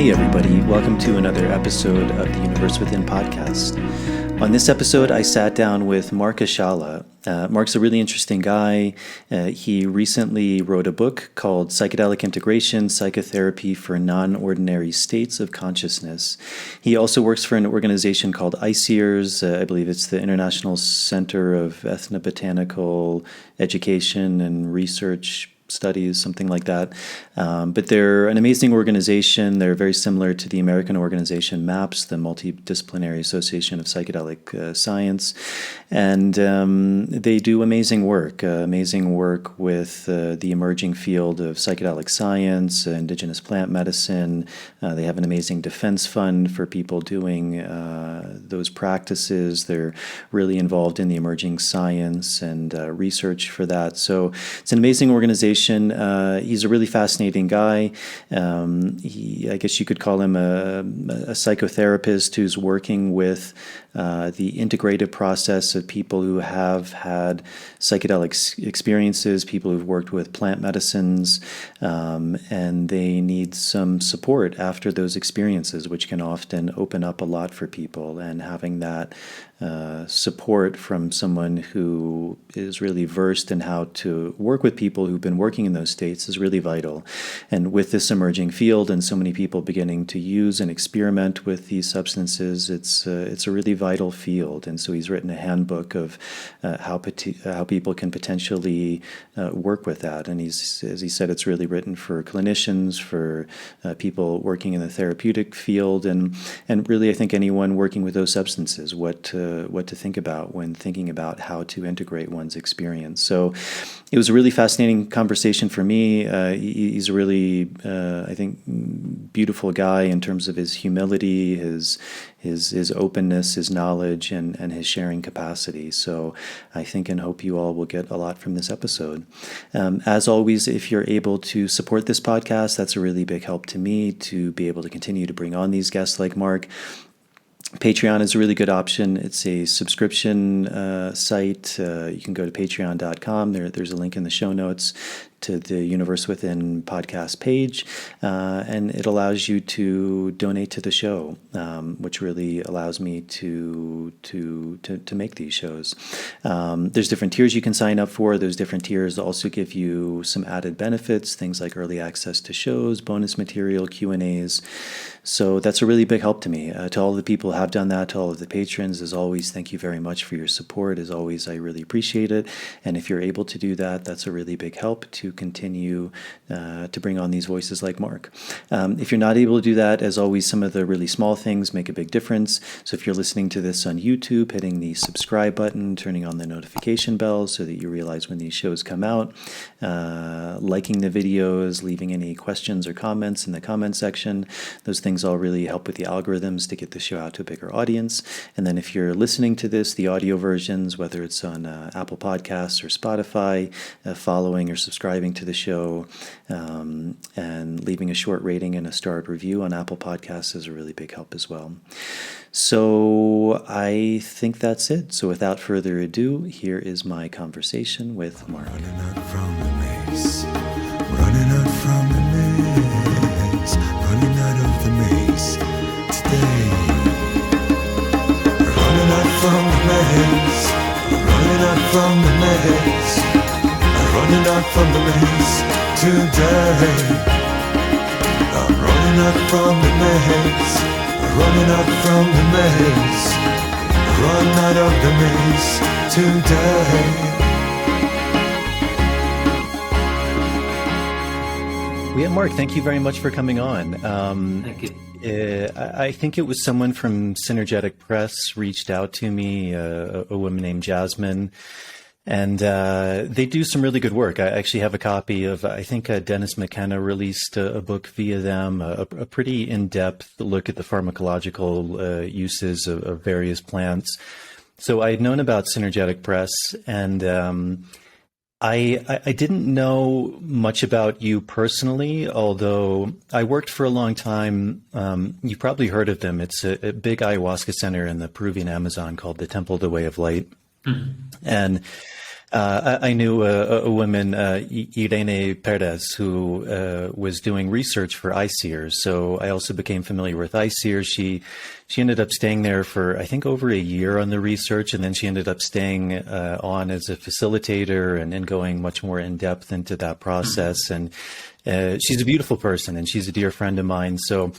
Hey everybody, welcome to another episode of the Universe Within podcast. On this episode, I sat down with Marc Aixalà. Marc's a really interesting guy. He recently wrote a book called Psychedelic Integration, Psychotherapy for Non-Ordinary States of Consciousness. He also works for an organization called ICEERS. I believe it's the International Center of Ethnobotanical Education and Research Studies, something like that. But they're an amazing organization. They're very similar to the American organization MAPS, the Multidisciplinary Association of Psychedelic Science. And they do amazing work with the emerging field of psychedelic science, indigenous plant medicine. They have an amazing defense fund for people doing those practices. They're really involved in the emerging science and research for that. So it's an amazing organization. He's a really fascinating guy. I guess you could call him a psychotherapist who's working with the integrative process of people who have had psychedelic experiences, people who've worked with plant medicines, and they need some support after those experiences, which can often open up a lot for people. And having that support from someone who is really versed in how to work with people who've been working in those states is really vital. And with this emerging field and so many people beginning to use and experiment with these substances, it's a really vital field. And so he's written a handbook of how people can potentially work with that. And as he said, it's really written for clinicians, for people working in the therapeutic field, and really I think anyone working with those substances, what to think about when thinking about how to integrate one's experience. So it was a really fascinating conversation for me. He's a really, I think, beautiful guy in terms of his humility, his openness, his knowledge, and his sharing capacity. So I think and hope you all will get a lot from this episode. As always, if you're able to support this podcast, that's a really big help to me to be able to continue to bring on these guests like Marc. Patreon is a really good option. It's a subscription site. You can go to patreon.com. There's a link in the show notes to the Universe Within podcast page, and it allows you to donate to the show, which really allows me to make these shows. There's different tiers you can sign up for. Those different tiers also give you some added benefits, things like early access to shows, bonus material, Q&As. So that's a really big help to me. To all the people who have done that, to all of the patrons, as always, thank you very much for your support. As always, I really appreciate it. And if you're able to do that, that's a really big help to continue to bring on these voices like Marc. If you're not able to do that, as always, some of the really small things make a big difference. So if you're listening to this on YouTube, hitting the subscribe button, turning on the notification bell so that you realize when these shows come out, liking the videos, leaving any questions or comments in the comment section, those things all really help with the algorithms to get the show out to a bigger audience. And then if you're listening to this, the audio versions, whether it's on Apple Podcasts or Spotify, following or subscribing to the show, and leaving a short rating and a starred review on Apple Podcasts is a really big help as well. So I think that's it. So without further ado, here is my conversation with Marc. Running out from the maze, running out from the maze, running out of the maze today. Running out from the maze, running out from the maze, running out from the maze today. I'm running out from the maze, running out from the maze, run out of the maze today. Yeah, Marc, thank you very much for coming on. Thank you. I think it was someone from Synergetic Press reached out to me, a woman named Jasmine, and they do some really good work. I actually have a copy of, I think Dennis McKenna released a book via them, a pretty in-depth look at the pharmacological uses of various plants. So I had known about Synergetic Press, and I didn't know much about you personally, although I worked for a long time. You've probably heard of them. It's a big ayahuasca center in the Peruvian Amazon called the Temple of the Way of Light. Mm-hmm. And I knew a woman, Irene Perez, who was doing research for ICEERS. So I also became familiar with ICEERS. She ended up staying there for, I think, over a year on the research, and then she ended up staying on as a facilitator and then going much more in depth into that process. And she's a beautiful person, and she's a dear friend of mine. So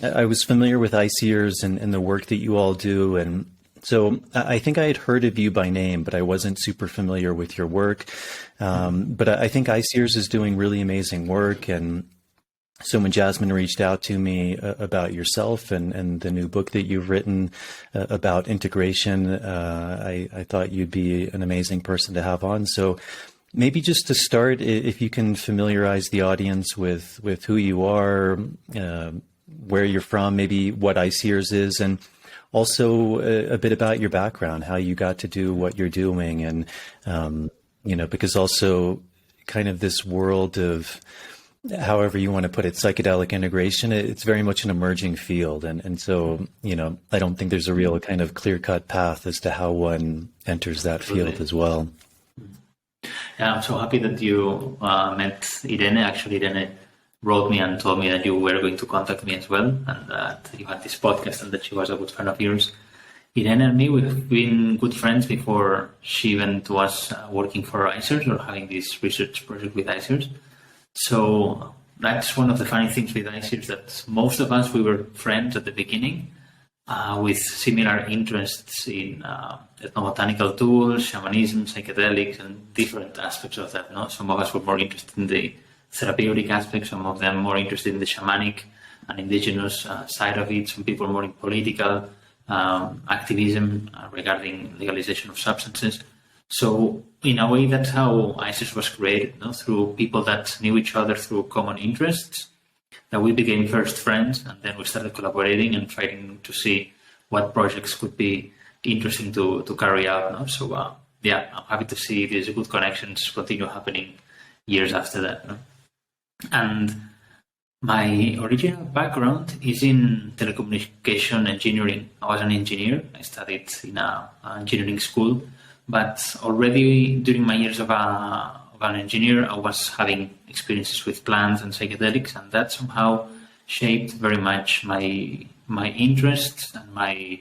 I was familiar with ICEERS and the work that you all do, and so I think I had heard of you by name, but I wasn't super familiar with your work. But I think ICEERS is doing really amazing work. And so when Jasmine reached out to me about yourself and the new book that you've written about integration, I thought you'd be an amazing person to have on. So maybe just to start, if you can familiarize the audience with who you are, where you're from, maybe what ICEERS is, and also a bit about your background, how you got to do what you're doing. And, because also kind of this world of, however you want to put it, psychedelic integration, it's very much an emerging field. And so, I don't think there's a real kind of clear-cut path as to how one enters that field as well. Yeah, I'm so happy that you met Irene. Actually, Irene wrote me and told me that you were going to contact me as well, and that you had this podcast and that she was a good friend of yours. Irene and me, we've been good friends before she even was working for ICEERS or having this research project with ICEERS. So that's one of the funny things with ICEERS, that most of us, we were friends at the beginning with similar interests in ethnobotanical tools, shamanism, psychedelics, and different aspects of that. No? Some of us were more interested in the therapeutic aspects, some of them more interested in the shamanic and indigenous side of it, some people more in political activism regarding legalization of substances. So in a way, that's how ICEERS was created, through people that knew each other through common interests, that we became first friends, and then we started collaborating and trying to see what projects could be interesting to carry out. So I'm happy to see these good connections continue happening years after that. And my original background is in telecommunication engineering. I was an engineer. I studied in an engineering school, but already during my years of an engineer, I was having experiences with plants and psychedelics, and that somehow shaped very much my interests and my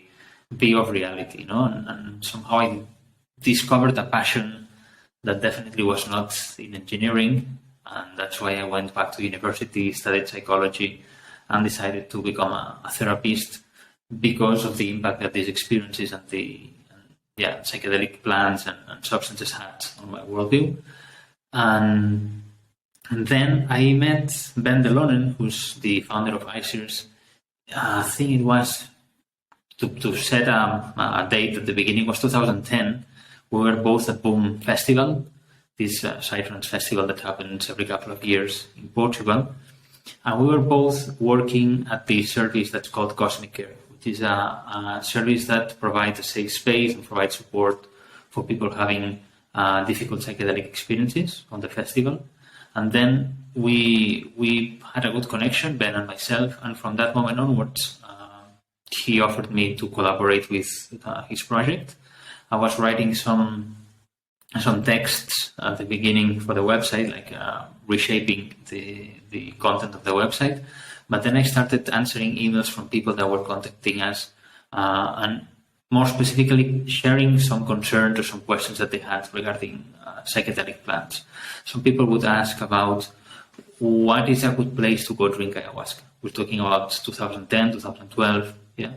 view of reality. And somehow I discovered a passion that definitely was not in engineering. And that's why I went back to university, studied psychology, and decided to become a therapist because of the impact that these experiences and psychedelic plants and substances had on my worldview. And then I met Ben Delonen, who's the founder of ICEERS. I think it was to set a date at the beginning was 2010. We were both at Boom Festival, this psytrance festival that happens every couple of years in Portugal. And we were both working at the service that's called Kosmicare, which is a service that provides a safe space and provides support for people having difficult psychedelic experiences on the festival. And then we had a good connection, Ben and myself, and from that moment onwards, he offered me to collaborate with his project. I was writing some texts at the beginning for the website, like reshaping the content of the website. But then I started answering emails from people that were contacting us and more specifically sharing some concerns or some questions that they had regarding psychedelic plants. Some people would ask about what is a good place to go drink ayahuasca. We're talking about 2010, 2012. Yeah.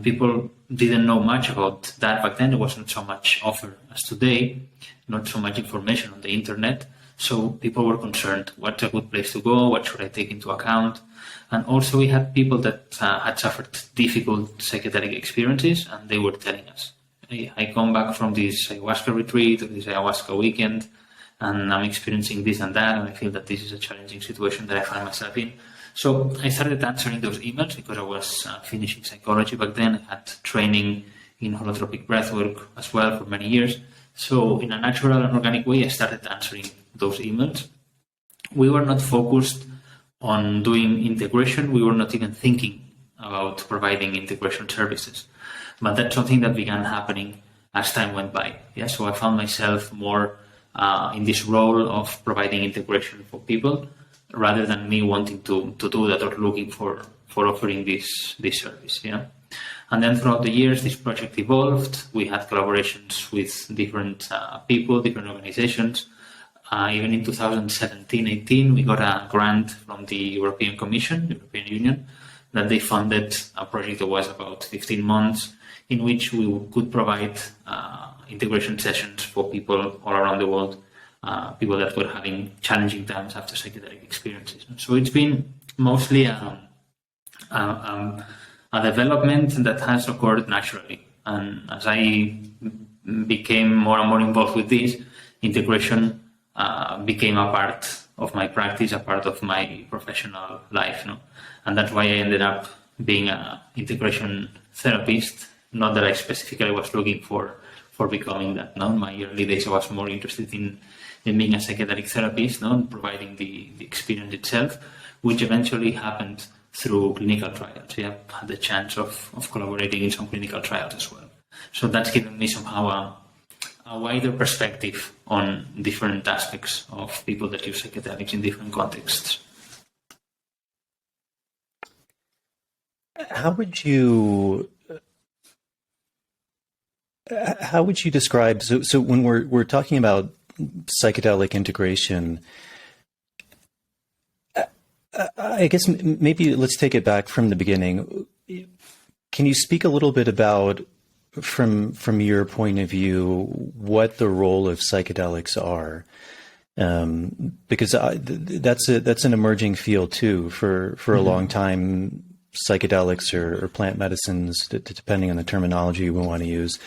People didn't know much about that back then. There wasn't so much offer as today, not so much information on the internet. So people were concerned, what's a good place to go? What should I take into account? And also we had people that had suffered difficult psychedelic experiences, and they were telling us, I come back from this ayahuasca retreat or this ayahuasca weekend, and I'm experiencing this and that, and I feel that this is a challenging situation that I find myself in. So I started answering those emails because I was finishing psychology back then. I had training in holotropic breathwork as well for many years. So in a natural and organic way, I started answering those emails. We were not focused on doing integration. We were not even thinking about providing integration services. But that's something that began happening as time went by. Yeah, so I found myself more in this role of providing integration for people, rather than me wanting to do that or looking for offering this service. Yeah. And then throughout the years, this project evolved. We had collaborations with different people, different organizations. Even in 2017-18, we got a grant from the European Commission, European Union, that they funded a project that was about 15 months, in which we could provide integration sessions for people all around the world, people that were having challenging times after psychedelic experiences. So it's been mostly a development that has occurred naturally. And as I became more and more involved with this, integration became a part of my practice, a part of my professional life. And that's why I ended up being an integration therapist. Not that I specifically was looking for becoming that. No, in my early days, I was more interested in being a psychedelic therapist, and providing the experience itself, which eventually happened through clinical trials. Yeah, I had the chance of collaborating in some clinical trials as well. So that's given me somehow a wider perspective on different aspects of people that use psychedelics in different contexts. How would you describe, so when we're talking about psychedelic integration, I guess maybe let's take it back from the beginning. Can you speak a little bit about, from your point of view, what the role of psychedelics are? Because that's an emerging field too. For a long time, psychedelics or plant medicines, depending on the terminology we want to use,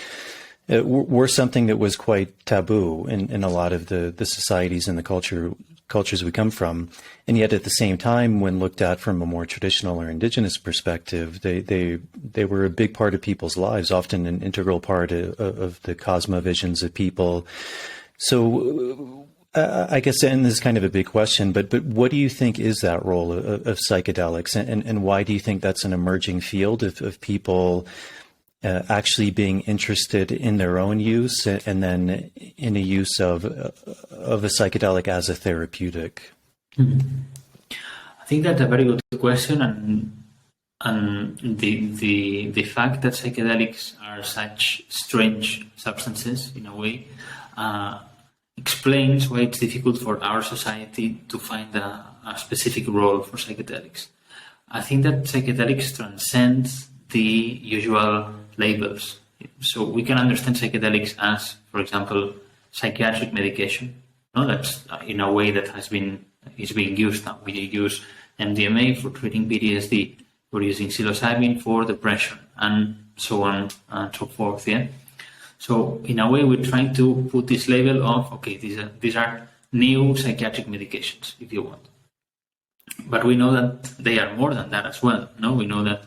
were something that was quite taboo in a lot of the societies and the cultures we come from. And yet at the same time, when looked at from a more traditional or indigenous perspective, they were a big part of people's lives, often an integral part of the cosmovisions of people. So I guess, and this is kind of a big question, but what do you think is that role of psychedelics, and why do you think that's an emerging field of people actually being interested in their own use and then in a use of a psychedelic as a therapeutic? I think that's a very good question, and the fact that psychedelics are such strange substances in a way explains why it's difficult for our society to find a specific role for psychedelics. I think that psychedelics transcend the usual labels. So we can understand psychedelics as, for example, psychiatric medication. No, that's in a way that is being used now. We use MDMA for treating PTSD. We're using psilocybin for depression, and so on and so forth. Yeah. So in a way, we're trying to put this label of, okay, these are new psychiatric medications, if you want. But we know that they are more than that as well. No, we know that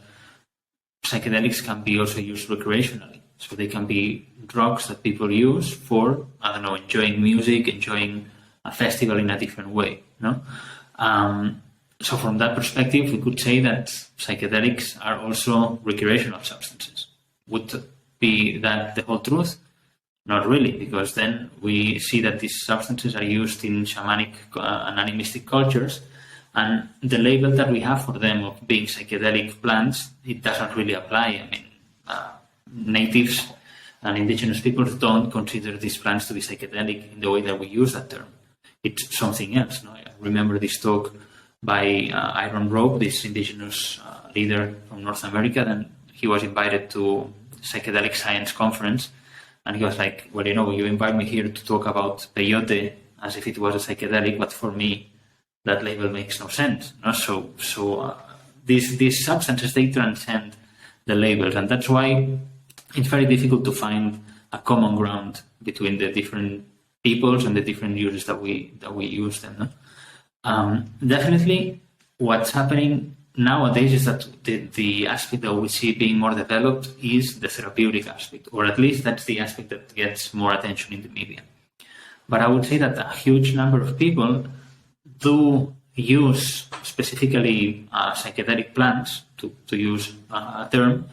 psychedelics can be also used recreationally. So they can be drugs that people use for, enjoying music, enjoying a festival in a different way. No, so from that perspective, we could say that psychedelics are also recreational substances. Would be that the whole truth? Not really, because then we see that these substances are used in shamanic and animistic cultures, and the label that we have for them of being psychedelic plants, it doesn't really apply. I mean, natives and indigenous peoples don't consider these plants to be psychedelic in the way that we use that term. It's something else. No? I remember this talk by Iron Rope, this indigenous leader from North America, and he was invited to psychedelic science conference, and he was like, well, you invite me here to talk about peyote as if it was a psychedelic, but for me that label makes no sense. No? So these substances, they transcend the labels, and that's why it's very difficult to find a common ground between the different peoples and the different uses that we use them. No? Definitely what's happening nowadays is that the aspect that we see being more developed is the therapeutic aspect, or at least that's the aspect that gets more attention in the media. But I would say that a huge number of people do use specifically psychedelic plants, to use a term,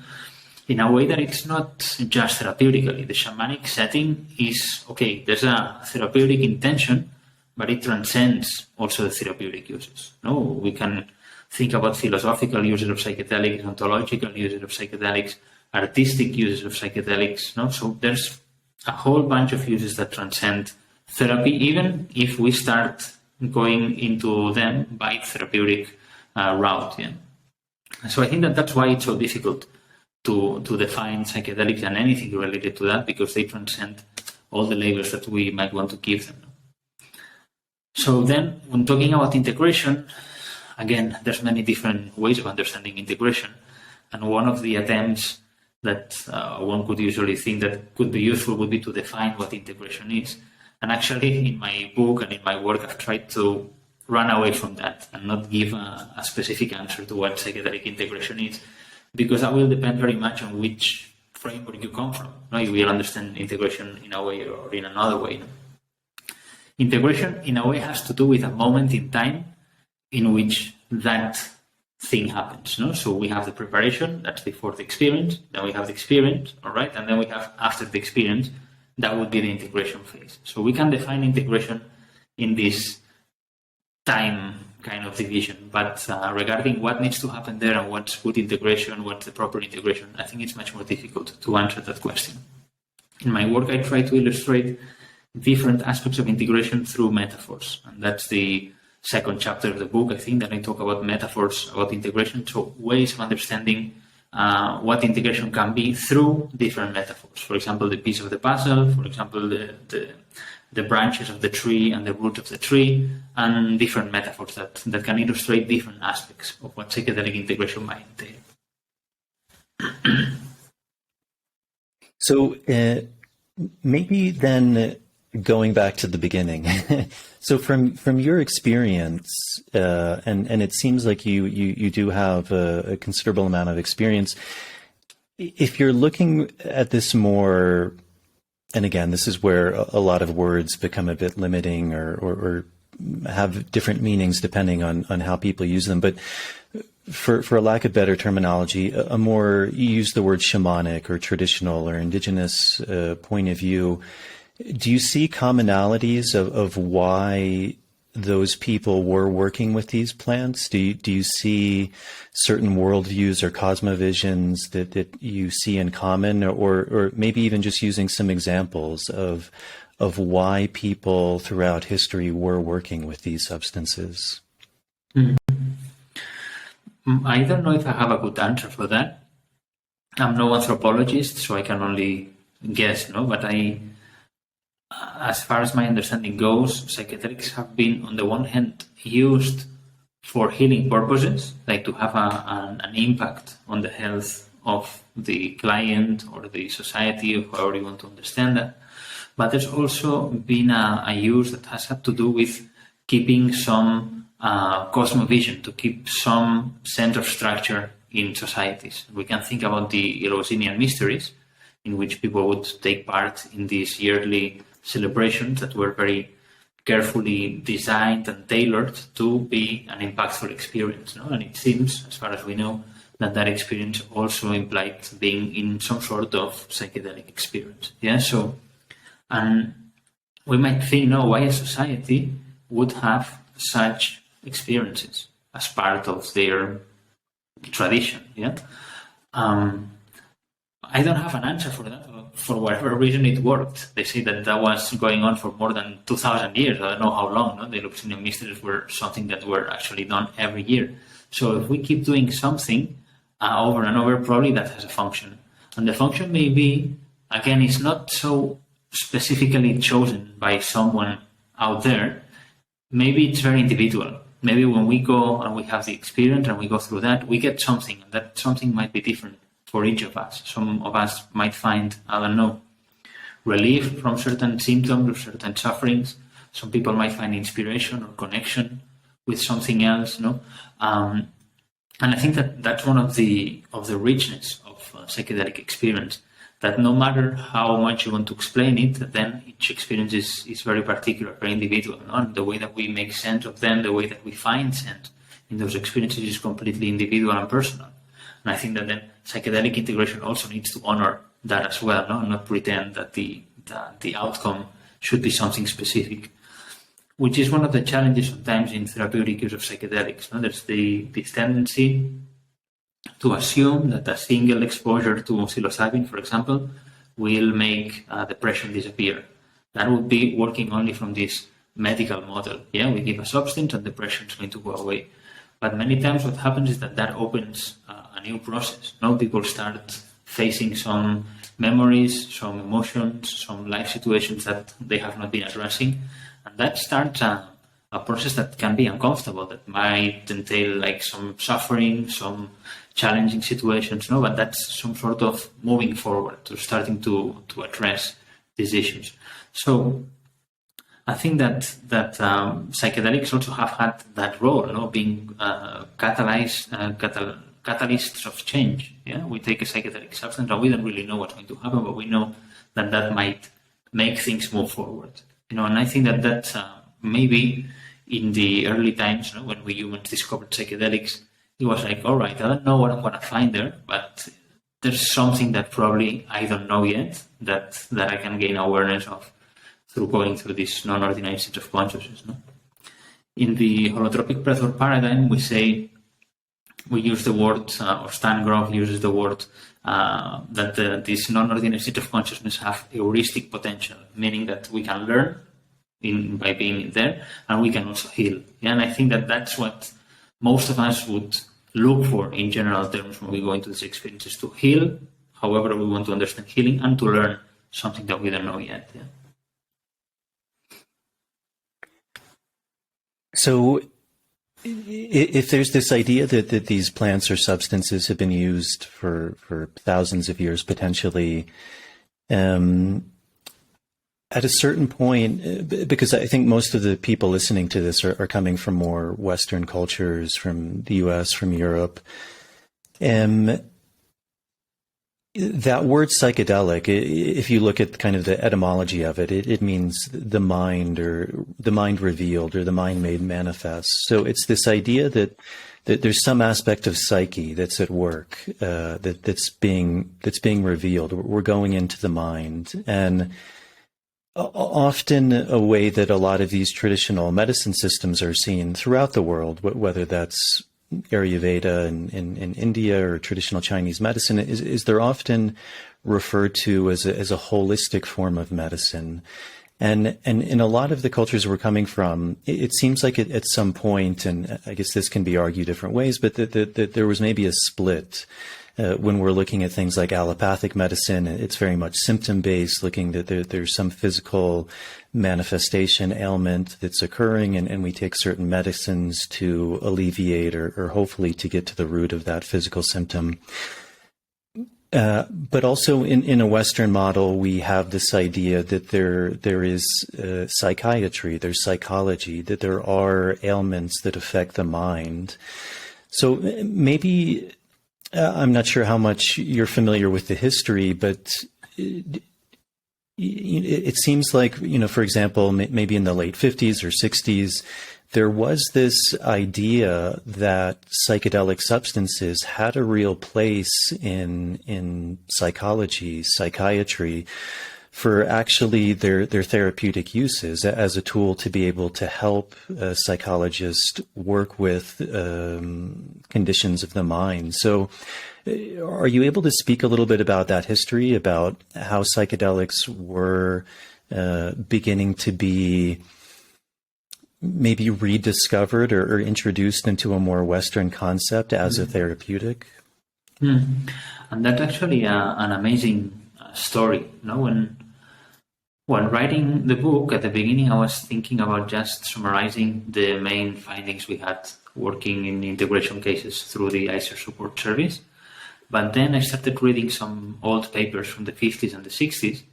in a way that it's not just therapeutically. The shamanic setting is, okay, there's a therapeutic intention, but it transcends also the therapeutic uses. No, we can think about philosophical uses of psychedelics, ontological uses of psychedelics, artistic uses of psychedelics. No, so there's a whole bunch of uses that transcend therapy, even if we start going into them by therapeutic route. Yeah. So I think that that's why it's so difficult to define psychedelics and anything related to that, because they transcend all the labels that we might want to give them. So then, when talking about integration, again, there's many different ways of understanding integration, and one of the attempts that one could usually think that could be useful would be to define what integration is. And actually, in my book and in my work, I've tried to run away from that and not give a specific answer to what psychedelic integration is, because that will depend very much on which framework you come from. No? You will understand integration in a way or in another way. No? Integration, in a way, has to do with a moment in time in which that thing happens. No? So we have the preparation, that's before the experience, then we have the experience, all right, and then we have after the experience, that would be the integration phase. So we can define integration in this time kind of division, but regarding what needs to happen there and what's good integration, what's the proper integration, I think it's much more difficult to answer that question. In my work, I try to illustrate different aspects of integration through metaphors, and that's the second chapter of the book. I think that I talk about metaphors, about integration, so ways of understanding what integration can be through different metaphors. For example, the piece of the puzzle, for example, the branches of the tree and the root of the tree, and different metaphors that can illustrate different aspects of what psychedelic integration might entail. So maybe then going back to the beginning. So from your experience, and it seems like you do have a considerable amount of experience, if you're looking at this more, and again, this is where a lot of words become a bit limiting or have different meanings depending on how people use them. But for a lack of better terminology, a more, you use the word shamanic or traditional or indigenous point of view, do you see commonalities of why those people were working with these plants? Do you see certain worldviews or cosmovisions that you see in common, or maybe even just using some examples of why people throughout history were working with these substances? I don't know if I have a good answer for that. I'm no anthropologist, so I can only guess, no? But as far as my understanding goes, psychedelics have been, on the one hand, used for healing purposes, like to have an impact on the health of the client or the society, or however you want to understand that. But there's also been a use that has had to do with keeping some cosmovision, to keep some sense of structure in societies. We can think about the Eleusinian mysteries, in which people would take part in these yearly celebrations that were very carefully designed and tailored to be an impactful experience. No? And it seems, as far as we know, that experience also implied being in some sort of psychedelic experience. Yeah. So, and we might think, no, why a society would have such experiences as part of their tradition. Yeah. I don't have an answer for that. For whatever reason, it worked. They say that was going on for more than 2,000 years. I don't know how long. No? The Eleusinian mysteries were something that were actually done every year. So if we keep doing something over and over, probably that has a function. And the function may be, again, it's not so specifically chosen by someone out there. Maybe it's very individual. Maybe when we go and we have the experience and we go through that, we get something, and that something might be different for each of us. Some of us might find, I don't know, relief from certain symptoms or certain sufferings. Some people might find inspiration or connection with something else. No, and I think that that's one of the richness of psychedelic experience. That no matter how much you want to explain it, then each experience is very particular, very individual. No? And the way that we make sense of them, the way that we find sense in those experiences is completely individual and personal. And I think that then psychedelic integration also needs to honor that as well, no? And not pretend that the outcome should be something specific, which is one of the challenges sometimes in therapeutic use of psychedelics. No? There's this tendency to assume that a single exposure to psilocybin, for example, will make depression disappear. That would be working only from this medical model. Yeah, we give a substance and depression is going to go away. But many times what happens is that opens a new process. Now people start facing some memories, some emotions, some life situations that they have not been addressing. And that starts a process that can be uncomfortable, that might entail like some suffering, some challenging situations, no? But that's some sort of moving forward to starting to address these issues. So I think that psychedelics also have had that role, no? Being catalysts of change. Yeah, we take a psychedelic substance and we don't really know what's going to happen, but we know that might make things move forward. And I think that maybe in the early times, when we humans discovered psychedelics, it was like, all right, I don't know what I'm going to find there, but there's something that probably I don't know yet that I can gain awareness of through going through this non-ordinary state of consciousness. No? In the holotropic breathwork paradigm, we use the word, or Stan Grof uses the word, that this non-ordinary state of consciousness have heuristic potential, meaning that we can learn by being there, and we can also heal. Yeah, and I think that's what most of us would look for in general terms when we go into these experiences, to heal, however we want to understand healing, and to learn something that we don't know yet. Yeah. So if there's this idea that these plants or substances have been used for thousands of years, potentially, at a certain point, because I think most of the people listening to this are coming from more Western cultures, from the US, from Europe, that word psychedelic, if you look at kind of the etymology of it, it means the mind, or the mind revealed, or the mind made manifest. So it's this idea that there's some aspect of psyche that's at work, that's being revealed. We're going into the mind, and often a way that a lot of these traditional medicine systems are seen throughout the world, whether that's Ayurveda in India or traditional Chinese medicine, is they're often referred to as a holistic form of medicine. And in a lot of the cultures we're coming from, it seems like at some point, and I guess this can be argued different ways, but that there was maybe a split. When we're looking at things like allopathic medicine, it's very much symptom-based, looking that there's some physical manifestation, ailment that's occurring, and we take certain medicines to alleviate or hopefully to get to the root of that physical symptom. But also in a Western model, we have this idea that there is psychiatry, there's psychology, that there are ailments that affect the mind. So maybe... I'm not sure how much you're familiar with the history, but it seems like, for example, maybe in the late 50s or 60s, there was this idea that psychedelic substances had a real place in psychology, psychiatry, for actually their therapeutic uses as a tool to be able to help psychologists work with conditions of the mind. So are you able to speak a little bit about that history, about how psychedelics were beginning to be maybe rediscovered or introduced into a more Western concept as a therapeutic? And that's actually an amazing story. When writing the book, at the beginning, I was thinking about just summarizing the main findings we had working in integration cases through the ICER support service. But then I started reading some old papers from the 50s and the 60s,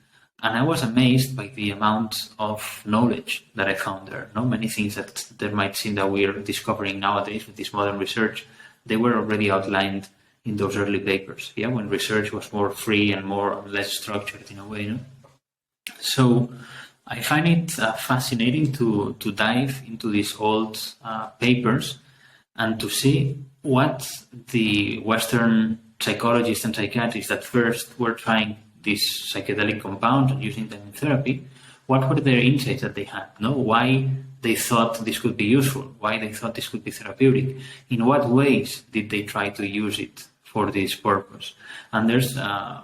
and I was amazed by the amount of knowledge that I found there. Many things that there might seem that we're discovering nowadays with this modern research, they were already outlined in those early papers, when research was more free and more or less structured in a way. So I find it fascinating to dive into these old papers and to see what the Western psychologists and psychiatrists that first were trying this psychedelic compound and using them in therapy, what were their insights that they had? No, why they thought this could be useful, why they thought this could be therapeutic, in what ways did they try to use it for this purpose? And there's,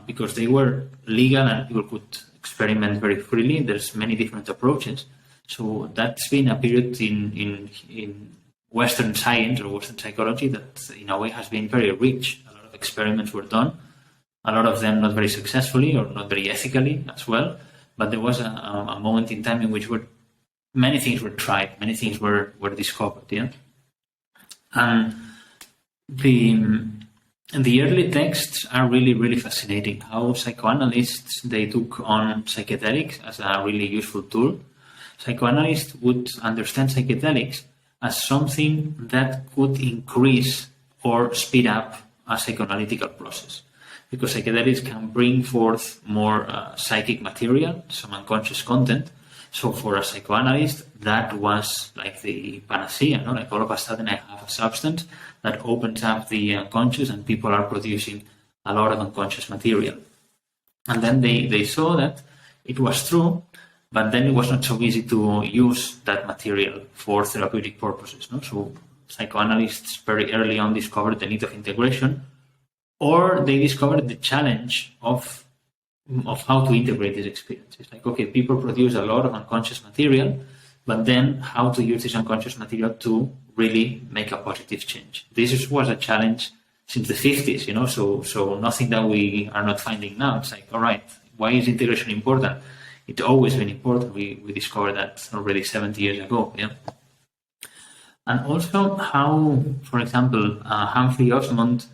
because they were legal and people could experiment very freely, there's many different approaches. So that's been a period in Western science or Western psychology that in a way has been very rich. A lot of experiments were done, a lot of them not very successfully or not very ethically as well. But there was a moment in time in which many things were tried, many things were discovered. Yeah, and the early texts are really, really fascinating. How psychoanalysts, they took on psychedelics as a really useful tool. Psychoanalysts would understand psychedelics as something that could increase or speed up a psychoanalytical process. Because psychedelics can bring forth more psychic material, some unconscious content. So for a psychoanalyst, that was like the panacea, no? Like all of a sudden I have a substance that opens up the unconscious and people are producing a lot of unconscious material. And then they saw that it was true, but then it was not so easy to use that material for therapeutic purposes. No? So psychoanalysts very early on discovered the need of integration, or they discovered the challenge of how to integrate this experience. It's like, okay, people produce a lot of unconscious material, but then how to use this unconscious material to really make a positive change. This was a challenge since the 50s, you know, so nothing that we are not finding now. It's like, all right, why is integration important? It's always been important. We discovered that already 70 years ago. Yeah. And also how, for example, Humphrey Osmond,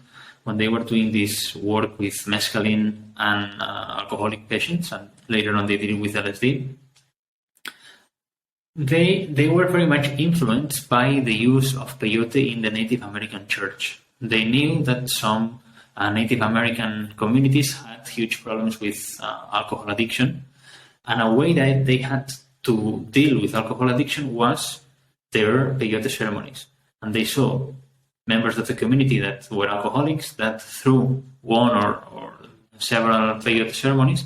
when they were doing this work with mescaline and alcoholic patients, and later on they did it with LSD, they were very much influenced by the use of peyote in the Native American church. They knew that some Native American communities had huge problems with alcohol addiction, and a way that they had to deal with alcohol addiction was their peyote ceremonies. And they saw members of the community that were alcoholics that through one or several peyote ceremonies,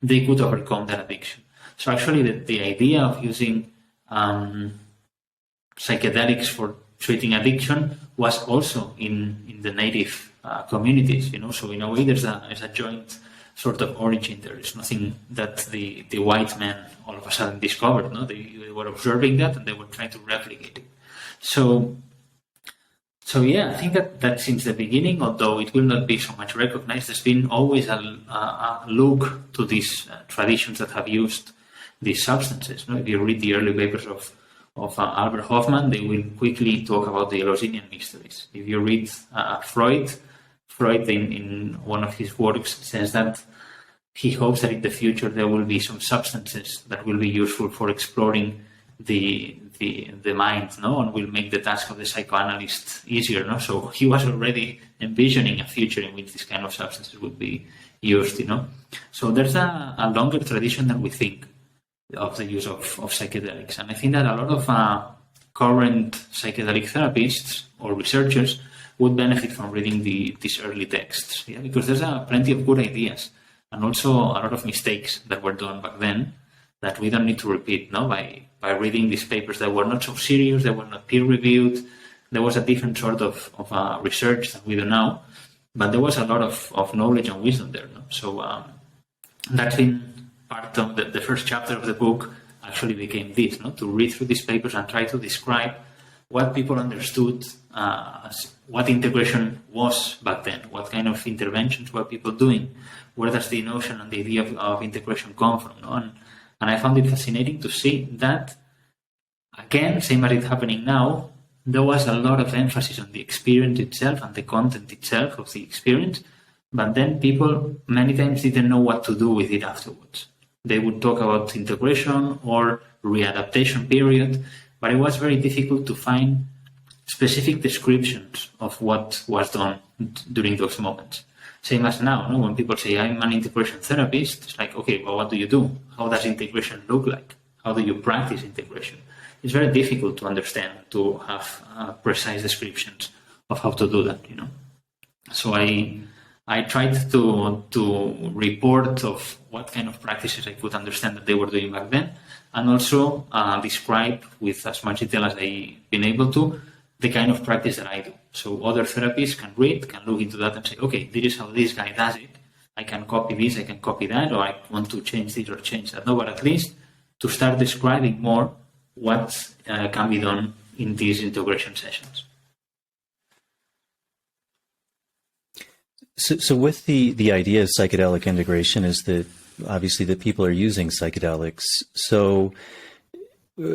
they could overcome that addiction. So actually the idea of using psychedelics for treating addiction was also in the native communities, you know. So in a way there's a joint sort of origin there. It's nothing that the white men all of a sudden discovered, no? They were observing that and they were trying to replicate it. So yeah, I think that since the beginning, although it will not be so much recognized, there's been always a look to these traditions that have used these substances. No? If you read the early papers of Albert Hoffman, they will quickly talk about the Eleusinian mysteries. If you read Freud in one of his works says that he hopes that in the future there will be some substances that will be useful for exploring the mind, no, and will make the task of the psychoanalyst easier, no. So he was already envisioning a future in which this kind of substances would be used, you know. So there's a longer tradition than we think of the use of psychedelics, and I think that a lot of current psychedelic therapists or researchers would benefit from reading these early texts, yeah, because there's plenty of good ideas and also a lot of mistakes that were done back then that we don't need to repeat, no, by reading these papers that were not so serious, they were not peer-reviewed. There was a different sort of research that we do now, but there was a lot of knowledge and wisdom there. No? So that's been part of the first chapter of the book. Actually became this, no? To read through these papers and try to describe what people understood as what integration was back then, what kind of interventions were people doing, where does the notion and the idea of integration come from, no? And I found it fascinating to see that, again, same as it's happening now, there was a lot of emphasis on the experience itself and the content itself of the experience, but then people many times didn't know what to do with it afterwards. They would talk about integration or readaptation period, but it was very difficult to find specific descriptions of what was done during those moments. Same as now, no? When people say, I'm an integration therapist, it's like, okay, well, what do you do? How does integration look like? How do you practice integration? It's very difficult to understand, to have precise descriptions how to do that, So I tried to report of what kind of practices I could understand that they were doing back then, and also describe with as much detail as I've been able to the kind of practice that I do. So other therapists can read, can look into that and say, okay, this is how this guy does it. I can copy this, I can copy that, or I want to change this or change that. No, but at least to start describing more what can be done in these integration sessions. So with the idea of psychedelic integration is that obviously that people are using psychedelics. So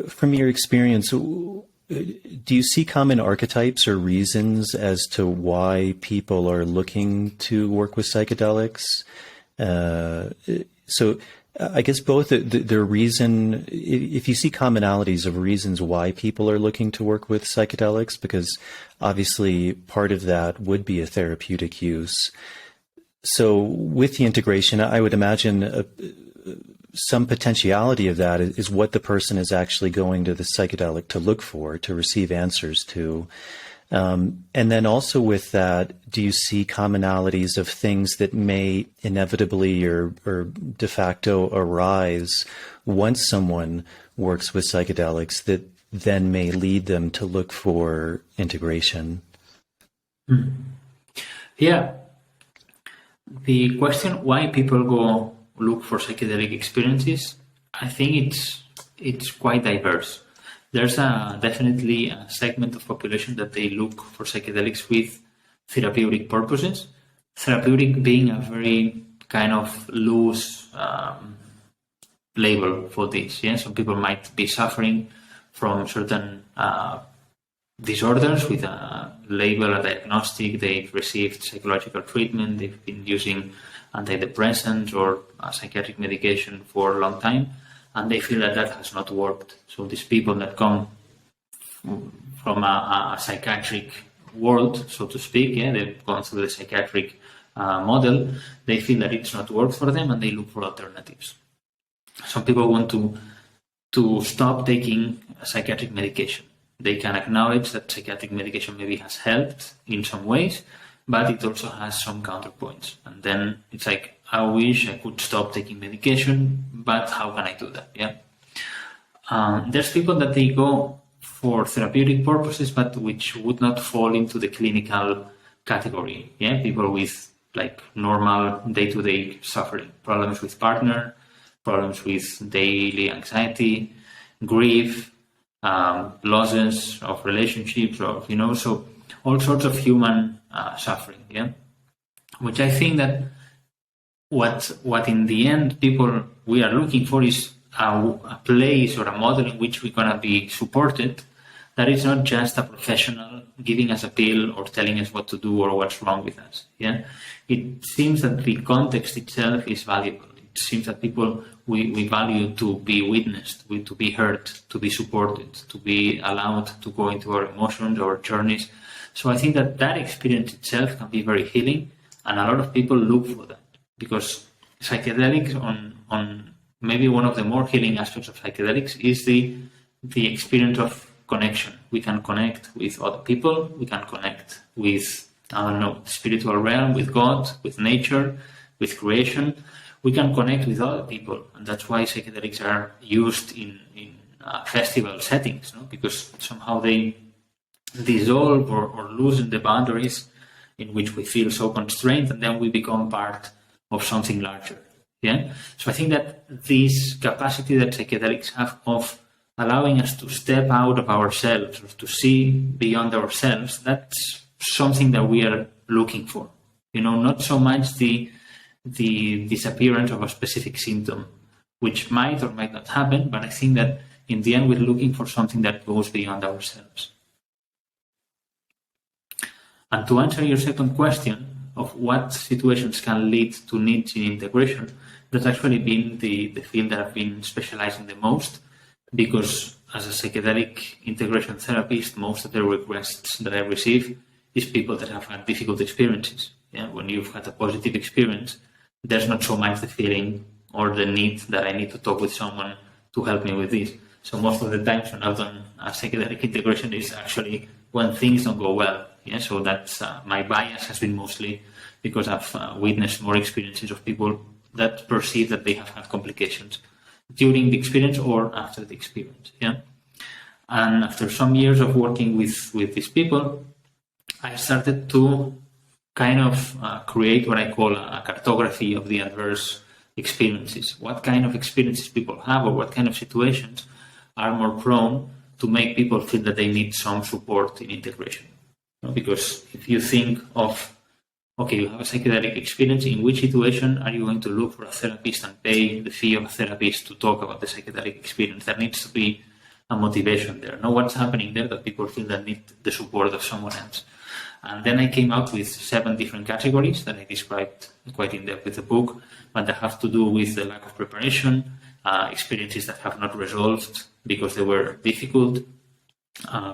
from your experience, do you see common archetypes or reasons as to why people are looking to work with psychedelics? So I guess both the reason, if you see commonalities of reasons why people are looking to work with psychedelics, because obviously part of that would be a therapeutic use. So with the integration, I would imagine some potentiality of that is what the person is actually going to the psychedelic to look for, to receive answers to. And then also with that, do you see commonalities of things that may inevitably or de facto arise once someone works with psychedelics that then may lead them to look for integration? Yeah. The question why people go look for psychedelic experiences, I think it's quite diverse. There's definitely a segment of population that they look for psychedelics with therapeutic purposes. Therapeutic being a very kind of loose label for this. Yeah, some people might be suffering from certain disorders with a label, a diagnostic. They've received psychological treatment. They've been using antidepressants or psychiatric medication for a long time, and they feel that has not worked. So these people that come from a psychiatric world, so to speak, they've gone through the psychiatric model, they feel that it's not worked for them and they look for alternatives. Some people want to stop taking psychiatric medication. They can acknowledge that psychiatric medication maybe has helped in some ways, but it also has some counterpoints. And then it's like, I wish I could stop taking medication, but how can I do that? Yeah. There's people that they go for therapeutic purposes, but which would not fall into the clinical category. Yeah, people with like normal day-to-day suffering, problems with partner, problems with daily anxiety, grief, losses of relationships, or so all sorts of human suffering. Yeah, which I think that what in the end people we are looking for is a place or a model in which we're gonna be supported. That is not just a professional giving us a pill or telling us what to do or what's wrong with us. Yeah, it seems that the context itself is valuable. It seems that people we value to be witnessed, to be heard, to be supported, to be allowed to go into our emotions, our journeys. So I think that experience itself can be very healing, and a lot of people look for that because psychedelics on maybe one of the more healing aspects of psychedelics is the experience of connection. We can connect with other people. We can connect with, the spiritual realm, with God, with nature, with creation. We can connect with other people. And that's why psychedelics are used in festival settings, because somehow they dissolve or loosen the boundaries in which we feel so constrained, and then we become part of something larger. Yeah. So I think that this capacity that psychedelics have of allowing us to step out of ourselves or to see beyond ourselves, that's something that we are looking for. Not so much the disappearance of a specific symptom, which might or might not happen, but I think that in the end we're looking for something that goes beyond ourselves. And to answer your second question of what situations can lead to needs in integration, that's actually been the field that I've been specializing the most, because as a psychedelic integration therapist, most of the requests that I receive is people that have had difficult experiences. Yeah? When you've had a positive experience, there's not so much the feeling or the need that I need to talk with someone to help me with this. So most of the times when I've done a psychedelic integration is actually when things don't go well. Yeah, so that's my bias has been mostly because I've witnessed more experiences of people that perceive that they have had complications during the experience or after the experience. Yeah, and after some years of working with these people, I started to kind of create what I call a cartography of the adverse experiences. What kind of experiences people have, or what kind of situations are more prone to make people feel that they need some support in integration. Because if you think of, okay, you have a psychedelic experience, in which situation are you going to look for a therapist and pay the fee of a therapist to talk about the psychedelic experience? There needs to be a motivation there. Know what's happening there that people feel that need the support of someone else. And then I came out with 7 different categories that I described quite in depth with the book, but that have to do with the lack of preparation, experiences that have not resolved because they were difficult,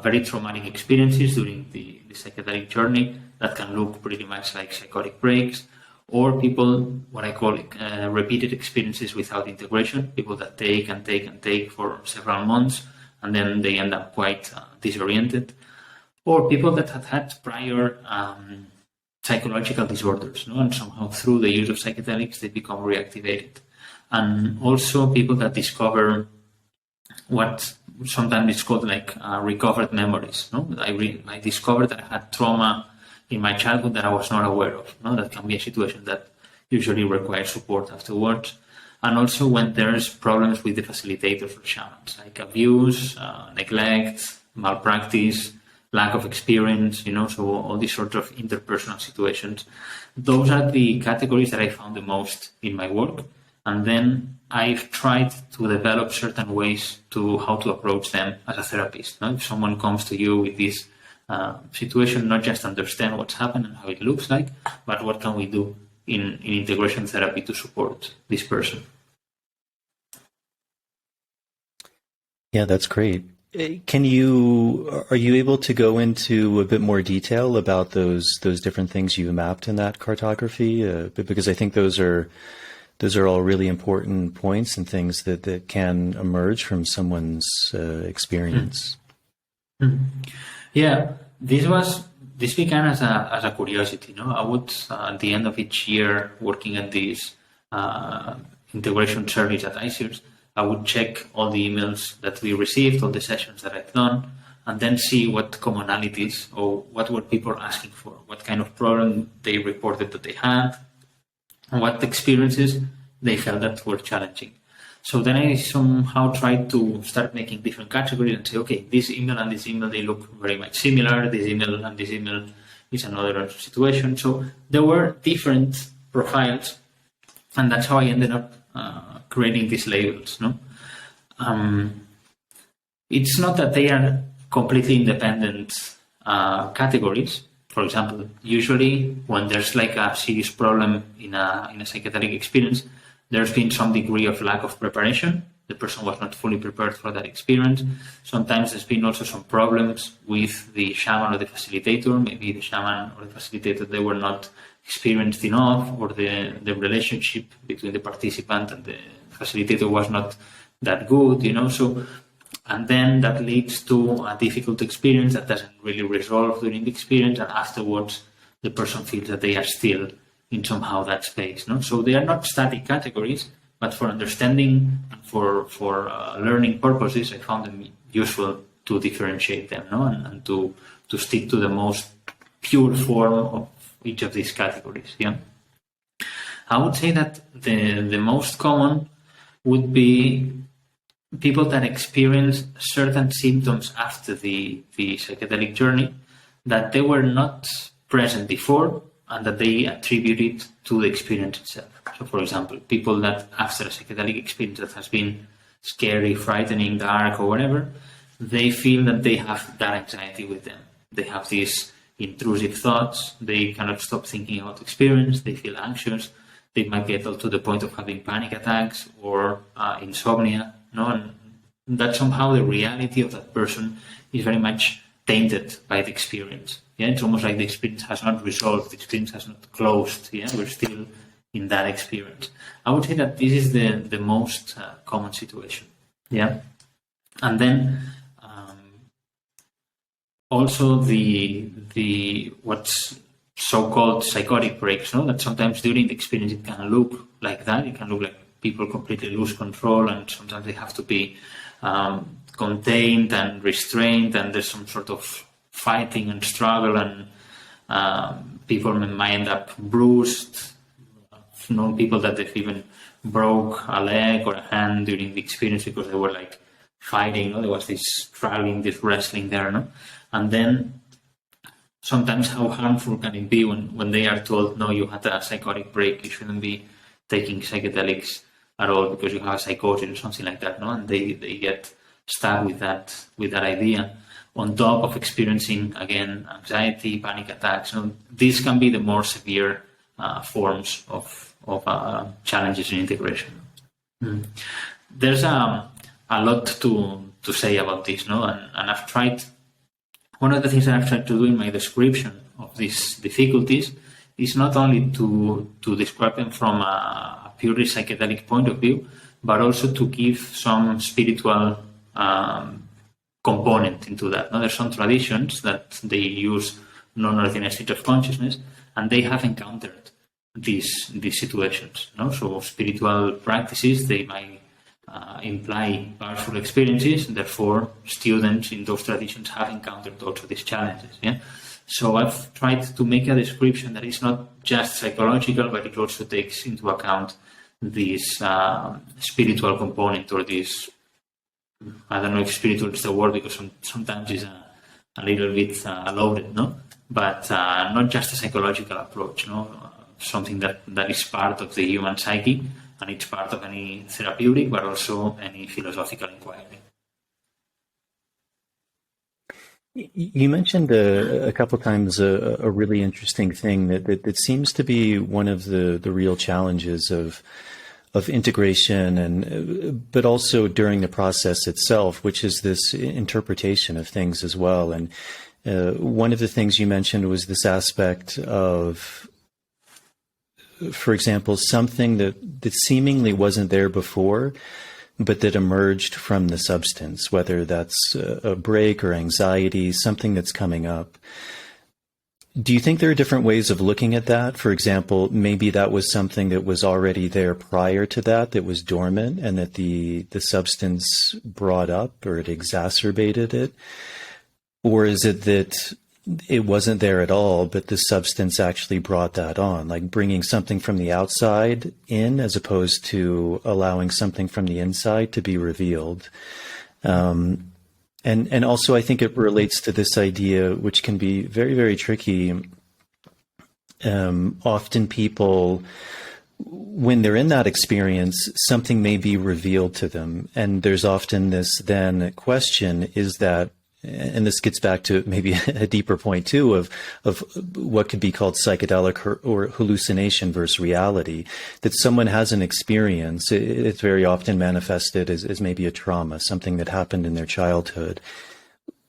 very traumatic experiences during the psychedelic journey that can look pretty much like psychotic breaks, or people, what I call repeated experiences without integration, people that take and take and take for several months, and then they end up quite disoriented, or people that had had prior psychological disorders, and somehow through the use of psychedelics they become reactivated. And also people that discover what sometimes is called like recovered memories. I discovered that I had trauma in my childhood that I was not aware of. That can be a situation that usually requires support afterwards. And also when there's problems with the facilitators or shamans, like abuse, neglect, malpractice, lack of experience, so all these sorts of interpersonal situations. Those are the categories that I found the most in my work. And then I've tried to develop certain ways to how to approach them as a therapist. If someone comes to you with this situation, not just understand what's happened and how it looks like, but what can we do in integration therapy to support this person. Yeah, that's great. Are you able to go into a bit more detail about those different things you mapped in that cartography? Because I think those are all really important points and things that can emerge from someone's experience. Mm-hmm. Yeah, this began as a curiosity. I would at the end of each year, working at this integration service at ICERS, I would check all the emails that we received, all the sessions that I've done, and then see what commonalities or what were people asking for, what kind of problem they reported that they had, and what experiences they felt that were challenging. So then I somehow tried to start making different categories and say, okay, this email and this email, they look very much similar. This email and this email is another situation. So there were different profiles, and that's how I ended up creating these labels. It's not that they are completely independent categories. For example, usually when there's like a serious problem in a psychedelic experience, there's been some degree of lack of preparation. The person was not fully prepared for that experience. Sometimes there's been also some problems with the shaman or the facilitator. Maybe the shaman or the facilitator, they were not experienced enough, or the relationship between the participant and the facilitator was not that good, So, and then that leads to a difficult experience that doesn't really resolve during the experience, and afterwards the person feels that they are still in somehow that space. So they are not static categories, but for understanding and for learning purposes, I found them useful to differentiate them, and to stick to the most pure form of each of these categories. Yeah, I would say that the most common would be people that experience certain symptoms after the psychedelic journey that they were not present before, and that they attribute it to the experience itself. So, for example, people that after a psychedelic experience that has been scary, frightening, dark, or whatever, they feel that they have that anxiety with them. They have these intrusive thoughts. They cannot stop thinking about experience. They feel anxious. They might get to the point of having panic attacks or insomnia. And that somehow the reality of that person is very much tainted by the experience. Yeah, it's almost like the experience has not resolved, the experience has not closed. Yeah, we're still in that experience. I would say that this is the most common situation. Yeah, and then also the what's so-called psychotic breaks, no? That sometimes during the experience it can look like that. It can look like people completely lose control, and sometimes they have to be contained and restrained, and there's some sort of fighting and struggle, and people might end up bruised. I've known people that they've even broke a leg or a hand during the experience because they were like fighting. There was this struggling, this wrestling there, no? And then sometimes how harmful can it be when they are told, no, you had a psychotic break, you shouldn't be taking psychedelics at all because you have a psychosis or something like that, no? And they get stuck with that idea, on top of experiencing, again, anxiety, panic attacks. So these can be the more severe forms of challenges in integration. There's a lot to say about this, no? And I've tried, one of the things that I've tried to do in my description of these difficulties is not only to describe them from a purely psychedelic point of view, but also to give some spiritual component into that. Now, there's some traditions that they use non-ordinary state of consciousness, and they have encountered these situations. No? So spiritual practices, they might imply powerful experiences, and therefore students in those traditions have encountered also these challenges. Yeah? So I've tried to make a description that is not just psychological, but it also takes into account this spiritual component, or this, I don't know if spiritual is the word, because sometimes it's a little bit loaded, no? But not just a psychological approach, no? Something that is part of the human psyche, and it's part of any therapeutic, but also any philosophical inquiry. You mentioned a couple times a really interesting thing that seems to be one of the real challenges of integration, but also during the process itself, which is this interpretation of things as well. And one of the things you mentioned was this aspect of, for example, something that seemingly wasn't there before, but that emerged from the substance, whether that's a break or anxiety, something that's coming up. Do you think there are different ways of looking at that? For example, maybe that was something that was already there prior to that was dormant, and that the substance brought up, or it exacerbated it? Or is it that it wasn't there at all, but the substance actually brought that on, like bringing something from the outside in as opposed to allowing something from the inside to be revealed? And also, I think it relates to this idea, which can be very, very tricky. Often people, when they're in that experience, something may be revealed to them. And there's often this then question, is that, and this gets back to maybe a deeper point too, of what could be called psychedelic or hallucination versus reality, that someone has an experience. It's very often manifested as maybe a trauma, something that happened in their childhood.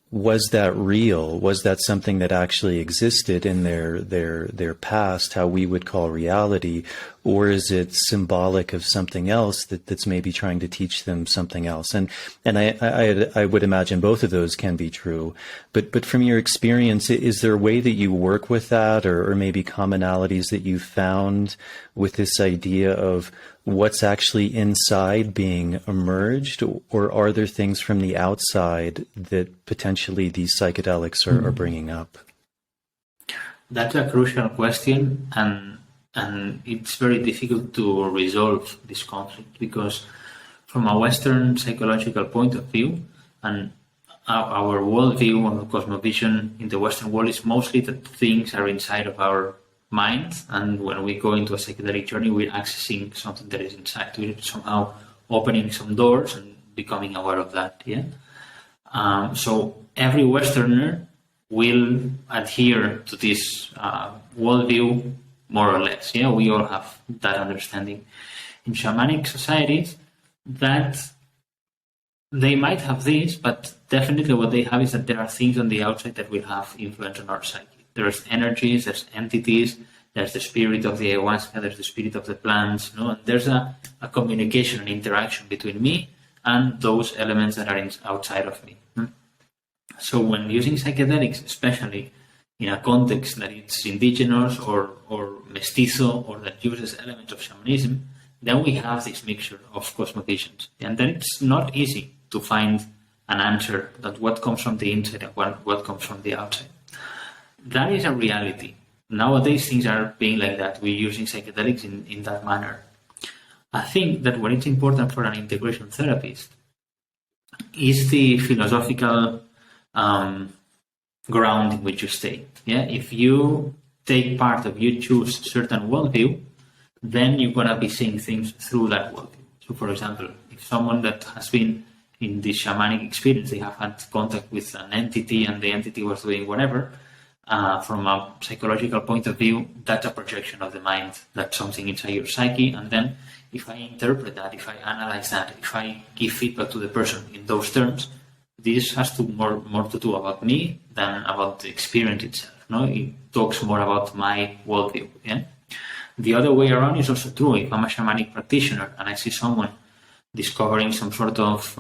Was that real? Was that something that actually existed in their past, how we would call reality? Or is it symbolic of something else that's maybe trying to teach them something else? And I would imagine both of those can be true. But from your experience, is there a way that you work with that, or maybe commonalities that you found with this idea of what's actually inside being emerged, or are there things from the outside that potentially these psychedelics are bringing up? That's a crucial question, and it's very difficult to resolve this conflict, because from a Western psychological point of view, and our worldview or cosmovision in the Western world is mostly that things are inside of our mind, and when we go into a psychedelic journey, we're accessing something that is inside. We're somehow opening some doors and becoming aware of that. Yeah. So every Westerner will adhere to this worldview more or less. Yeah, we all have that understanding. In shamanic societies, that they might have this, but definitely what they have is that there are things on the outside that will have influence on our psyche. There's energies, there's entities, there's the spirit of the ayahuasca, there's the spirit of the plants, and there's a communication and interaction between me and those elements that are outside of me. So when using psychedelics, especially in a context that it's indigenous or mestizo, or that uses elements of shamanism, then we have this mixture of cosmovisions. And then it's not easy to find an answer that what comes from the inside and what comes from the outside. That is a reality. Nowadays, things are being like that. We're using psychedelics in that manner. I think that what is important for an integration therapist is the philosophical ground in which you stay. Yeah, if you take part of, you choose certain worldview, then you're gonna be seeing things through that worldview. So, for example, if someone that has been in this shamanic experience, they have had contact with an entity, and the entity was doing whatever. From a psychological point of view, that's a projection of the mind. That's something inside your psyche, and then if I interpret that, if I analyze that, if I give feedback to the person in those terms, this has to more to do about me than about the experience itself. No, it talks more about my worldview. Yeah. The other way around is also true. If I'm a shamanic practitioner and I see someone discovering some sort of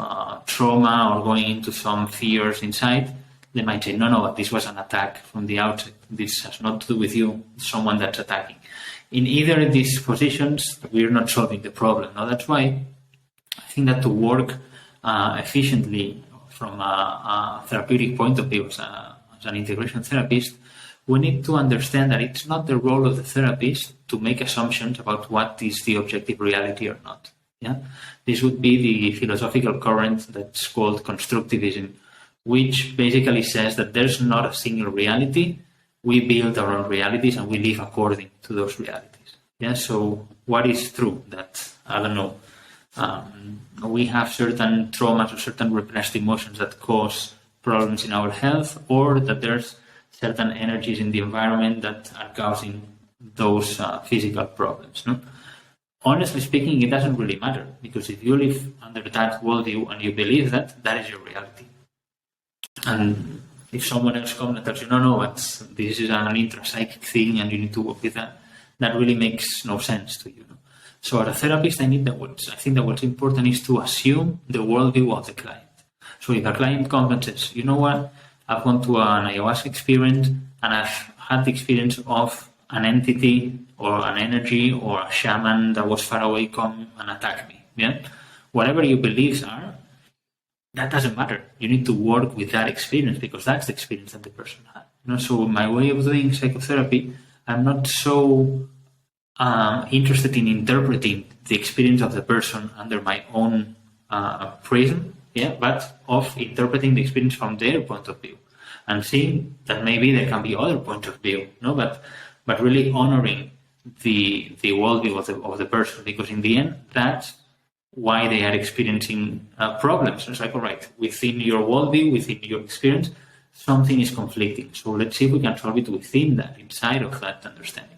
trauma or going into some fears inside, they might say, no, this was an attack from the outside. This has not to do with you, someone that's attacking. In either of these positions, we're not solving the problem. Now, that's why I think that to work efficiently from a therapeutic point of view as an integration therapist, we need to understand that it's not the role of the therapist to make assumptions about what is the objective reality or not. Yeah, this would be the philosophical current that's called constructivism, which basically says that there's not a single reality. We build our own realities and we live according to those realities. Yeah. So what is true? That, I don't know, we have certain traumas or certain repressed emotions that cause problems in our health, or that there's certain energies in the environment that are causing those physical problems. No? Honestly speaking, it doesn't really matter, because if you live under that worldview and you believe that, that is your reality. And if someone else comes and tells you, no, this is an intrapsychic thing and you need to work with that, that really makes no sense to you. No? So as a therapist, I think that what's important is to assume the worldview of the client. So if a client comes and says, you know what, I've gone to an ayahuasca experience and I've had the experience of an entity or an energy or a shaman that was far away come and attack me. Yeah, whatever your beliefs are, that doesn't matter. You need to work with that experience, because that's the experience that the person had. You know, so my way of doing psychotherapy, I'm not so interested in interpreting the experience of the person under my own prism, but of interpreting the experience from their point of view and seeing that maybe there can be other points of view, but really honoring the worldview of the person, because in the end, that's why they are experiencing problems. It's like, all right, within your worldview, within your experience, something is conflicting. So let's see if we can solve it within that, inside of that understanding.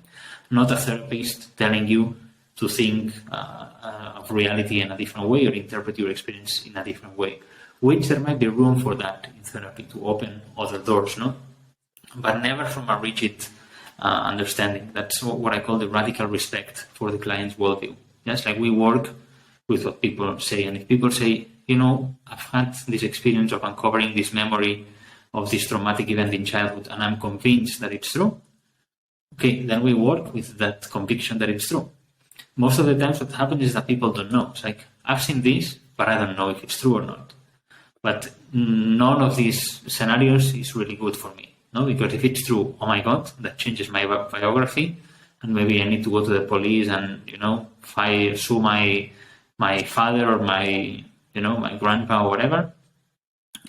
Not a therapist telling you to think of reality in a different way or interpret your experience in a different way, which there might be room for that in therapy to open other doors, no? But never from a rigid understanding. That's what I call the radical respect for the client's worldview. Just like we work with what people say. And if people say, I've had this experience of uncovering this memory of this traumatic event in childhood, and I'm convinced that it's true, okay, then we work with that conviction that it's true. Most of the times what happens is that people don't know. It's like, I've seen this, but I don't know if it's true or not. But none of these scenarios is really good for me. No, because if it's true, oh my God, that changes my biography, and maybe I need to go to the police and, sue my father or my grandpa or whatever.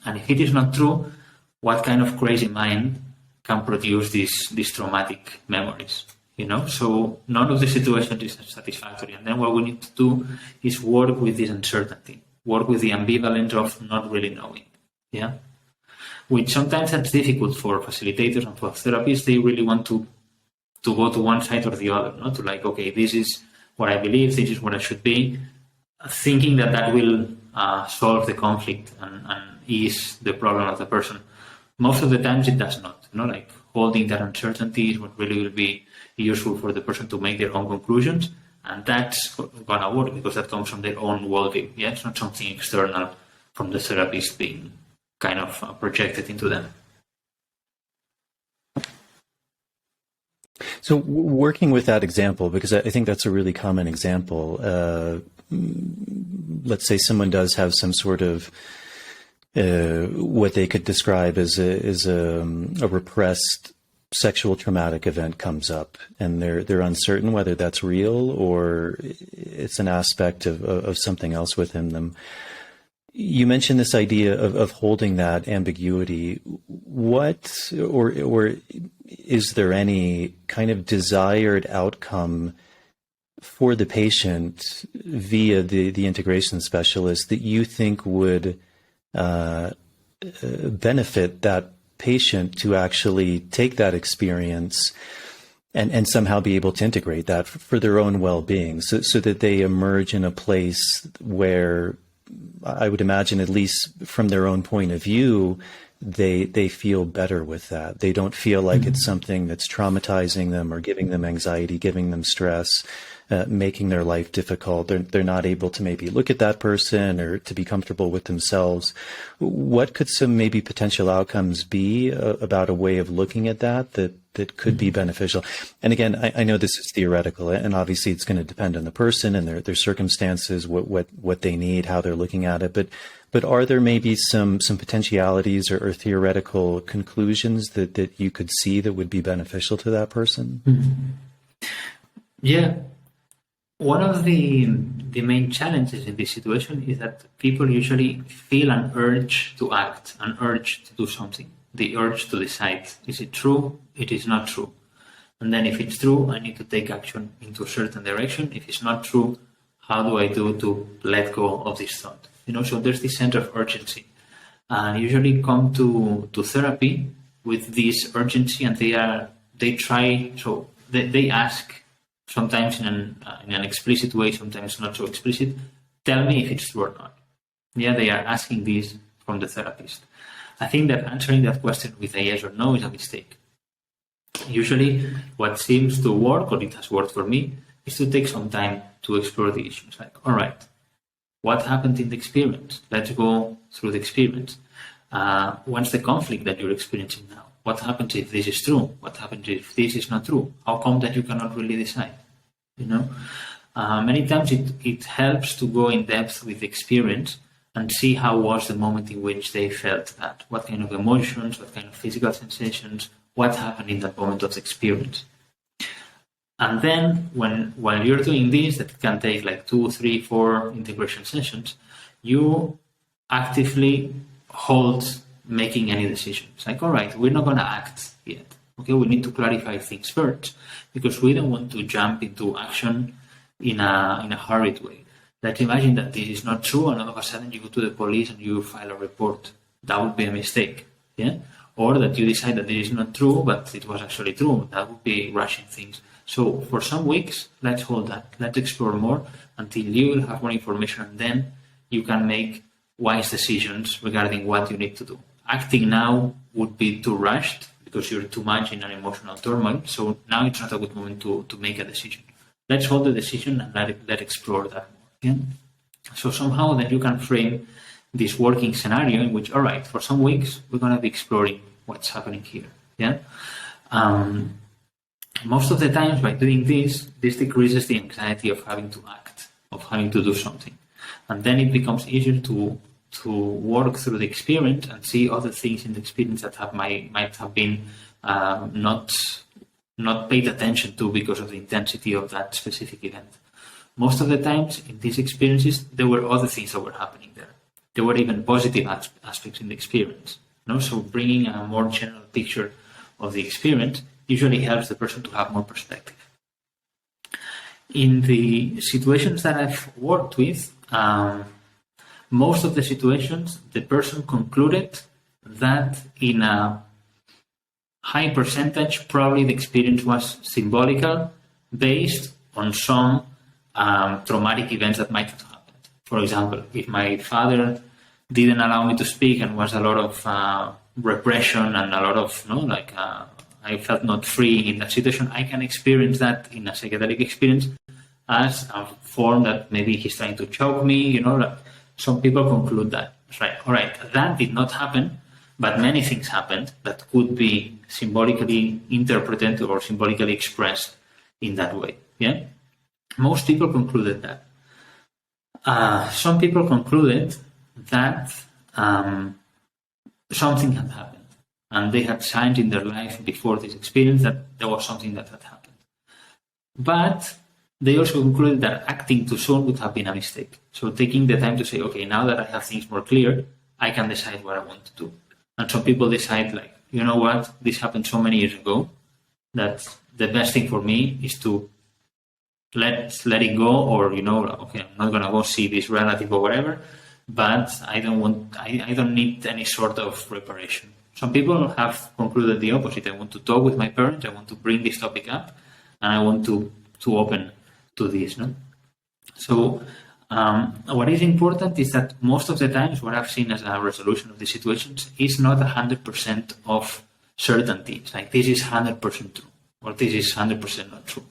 And if it is not true, what kind of crazy mind can produce these traumatic memories? So none of the situations is satisfactory. And then what we need to do is work with this uncertainty, work with the ambivalence of not really knowing. Yeah. Which sometimes that's difficult for facilitators and for therapists. They really want to go to one side or the other, not to like, okay, this is what I believe, this is what I should be, thinking that will solve the conflict and ease the problem of the person. Most of the times it does not. Like holding that uncertainty is what really will be useful for the person to make their own conclusions, and that's gonna work because that comes from their own worldview. Yeah, it's not something external from the therapist being kind of projected into them. So working with that example, because I think that's a really common example, let's say someone does have some sort of what they could describe as a repressed sexual traumatic event comes up, and they're uncertain whether that's real or it's an aspect of something else within them. You mentioned this idea of holding that ambiguity. What or is there any kind of desired outcome for the patient via the integration specialist that you think would benefit that patient to actually take that experience and somehow be able to integrate that for their own well-being, so that they emerge in a place where, I would imagine, at least from their own point of view, they feel better with that. They don't feel like it's something that's traumatizing them or giving them anxiety, giving them stress, making their life difficult. They're not able to maybe look at that person or to be comfortable with themselves. What could some maybe potential outcomes be about a way of looking at that could be beneficial? And again, I know this is theoretical, and obviously it's going to depend on the person and their circumstances, what they need, how they're looking at it. But are there maybe some potentialities or theoretical conclusions that you could see that would be beneficial to that person? Yeah. One of the main challenges in this situation is that people usually feel an urge to act, an urge to do something, the urge to decide, is it true, it is not true. And then if it's true, I need to take action into a certain direction. If it's not true, how do I do to let go of this thought? So there's this sense of urgency. And usually come to therapy with this urgency, and they ask, sometimes in an explicit way, sometimes not so explicit, tell me if it's true or not. Yeah, they are asking this from the therapist. I think that answering that question with a yes or no is a mistake. Usually what seems to work, or it has worked for me, is to take some time to explore the issues. Like, all right, what happened in the experience? Let's go through the experience. What's the conflict that you're experiencing now? What happens if this is true? What happens if this is not true? How come that you cannot really decide? Many times it helps to go in depth with the experience and see how was the moment in which they felt that. What kind of emotions, what kind of physical sensations, what happened in that moment of the experience. And then while you're doing this, that can take like 2, 3, 4 integration sessions, you actively hold making any decisions. Like, all right, we're not going to act yet. Okay, we need to clarify things first, because we don't want to jump into action in a hurried way. Let's imagine that this is not true, and all of a sudden you go to the police and you file a report. That would be a mistake. Yeah, or that you decide that this is not true, but it was actually true. That would be rushing things. So for some weeks, let's hold that. Let's explore more until you will have more information, and then you can make wise decisions regarding what you need to do. Acting now would be too rushed because you're too much in an emotional turmoil. So now it's not a good moment to make a decision. Let's hold the decision and let's explore that more. Yeah? So somehow then you can frame this working scenario in which, all right, for some weeks, we're going to be exploring what's happening here. Yeah. Most of the times by doing this decreases the anxiety of having to act, of having to do something. And then it becomes easier to work through the experience and see other things in the experience that might have been not paid attention to because of the intensity of that specific event. Most of the times in these experiences, there were other things that were happening there. There were even positive aspects in the experience. So bringing a more general picture of the experience usually helps the person to have more perspective. In the situations that I've worked with, most of the situations, the person concluded that in a high percentage, probably the experience was symbolical, based on some traumatic events that might have happened. For example, if my father didn't allow me to speak and was a lot of repression and a lot of, I felt not free in that situation, I can experience that in a psychedelic experience as a form that maybe he's trying to choke me, Some people conclude that. It's like, all right, that did not happen, but many things happened that could be symbolically interpreted or symbolically expressed in that way. Yeah, most people concluded that. Some people concluded that something had happened, and they had signs in their life before this experience that there was something that had happened. But they also concluded that acting too soon would have been a mistake. So taking the time to say, okay, now that I have things more clear, I can decide what I want to do. And some people decide, like, you know what, this happened so many years ago that the best thing for me is to let it go, or, you know, okay, I'm not going to go see this relative or whatever, but I don't need any sort of reparation. Some people have concluded the opposite. I want to talk with my parents, I want to bring this topic up, and I want to open to this. No? So what is important is that most of the times what I've seen as a resolution of these situations is not 100% of certainty. It's like this is 100% true, or this is 100% not true.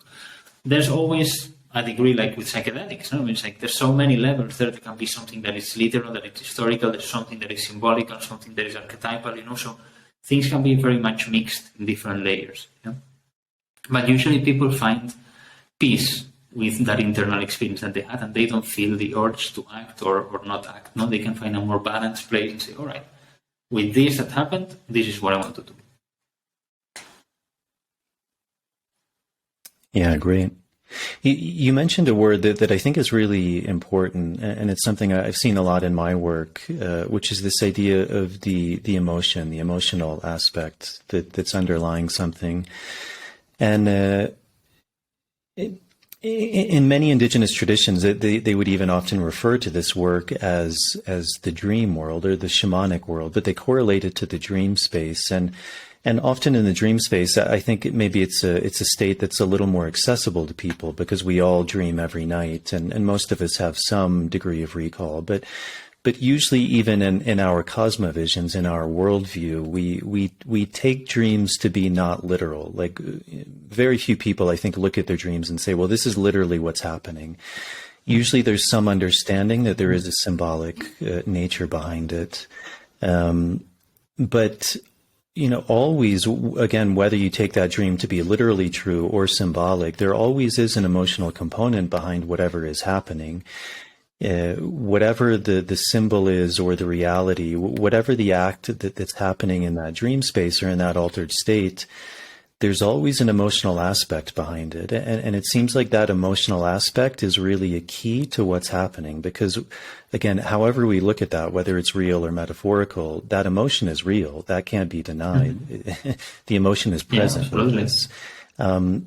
There's always a degree, like with psychedelics. No? It's like there's so many levels there. There can be something that is literal, that is historical, there's something that is symbolic, and something that is archetypal, you know. So things can be very much mixed in different layers. You know? But usually people find peace with that internal experience that they had, and they don't feel the urge to act or not act. No, they can find a more balanced place and say, all right, with this that happened, this is what I want to do. Yeah, great. You mentioned a word that I think is really important, and it's something I've seen a lot in my work, which is this idea of the emotion, the emotional aspect that's underlying something. And in many indigenous traditions, they would even often refer to this work as the dream world or the shamanic world, but they correlate it to the dream space. And often in the dream space, I think maybe it's a state that's a little more accessible to people because we all dream every night, and most of us have some degree of recall. But usually, even in our cosmovisions, in our worldview, we take dreams to be not literal. Like very few people, I think, look at their dreams and say, "Well, this is literally what's happening." Usually, there's some understanding that there is a symbolic nature behind it, but you know, always, again, whether you take that dream to be literally true or symbolic, there always is an emotional component behind whatever is happening. Whatever the symbol is or the reality, whatever the act that's happening in that dream space or in that altered state, there's always an emotional aspect behind it. And it seems like that emotional aspect is really a key to what's happening because, again, however we look at that, whether it's real or metaphorical, that emotion is real. That can't be denied. Mm-hmm. The emotion is present. Yeah, absolutely.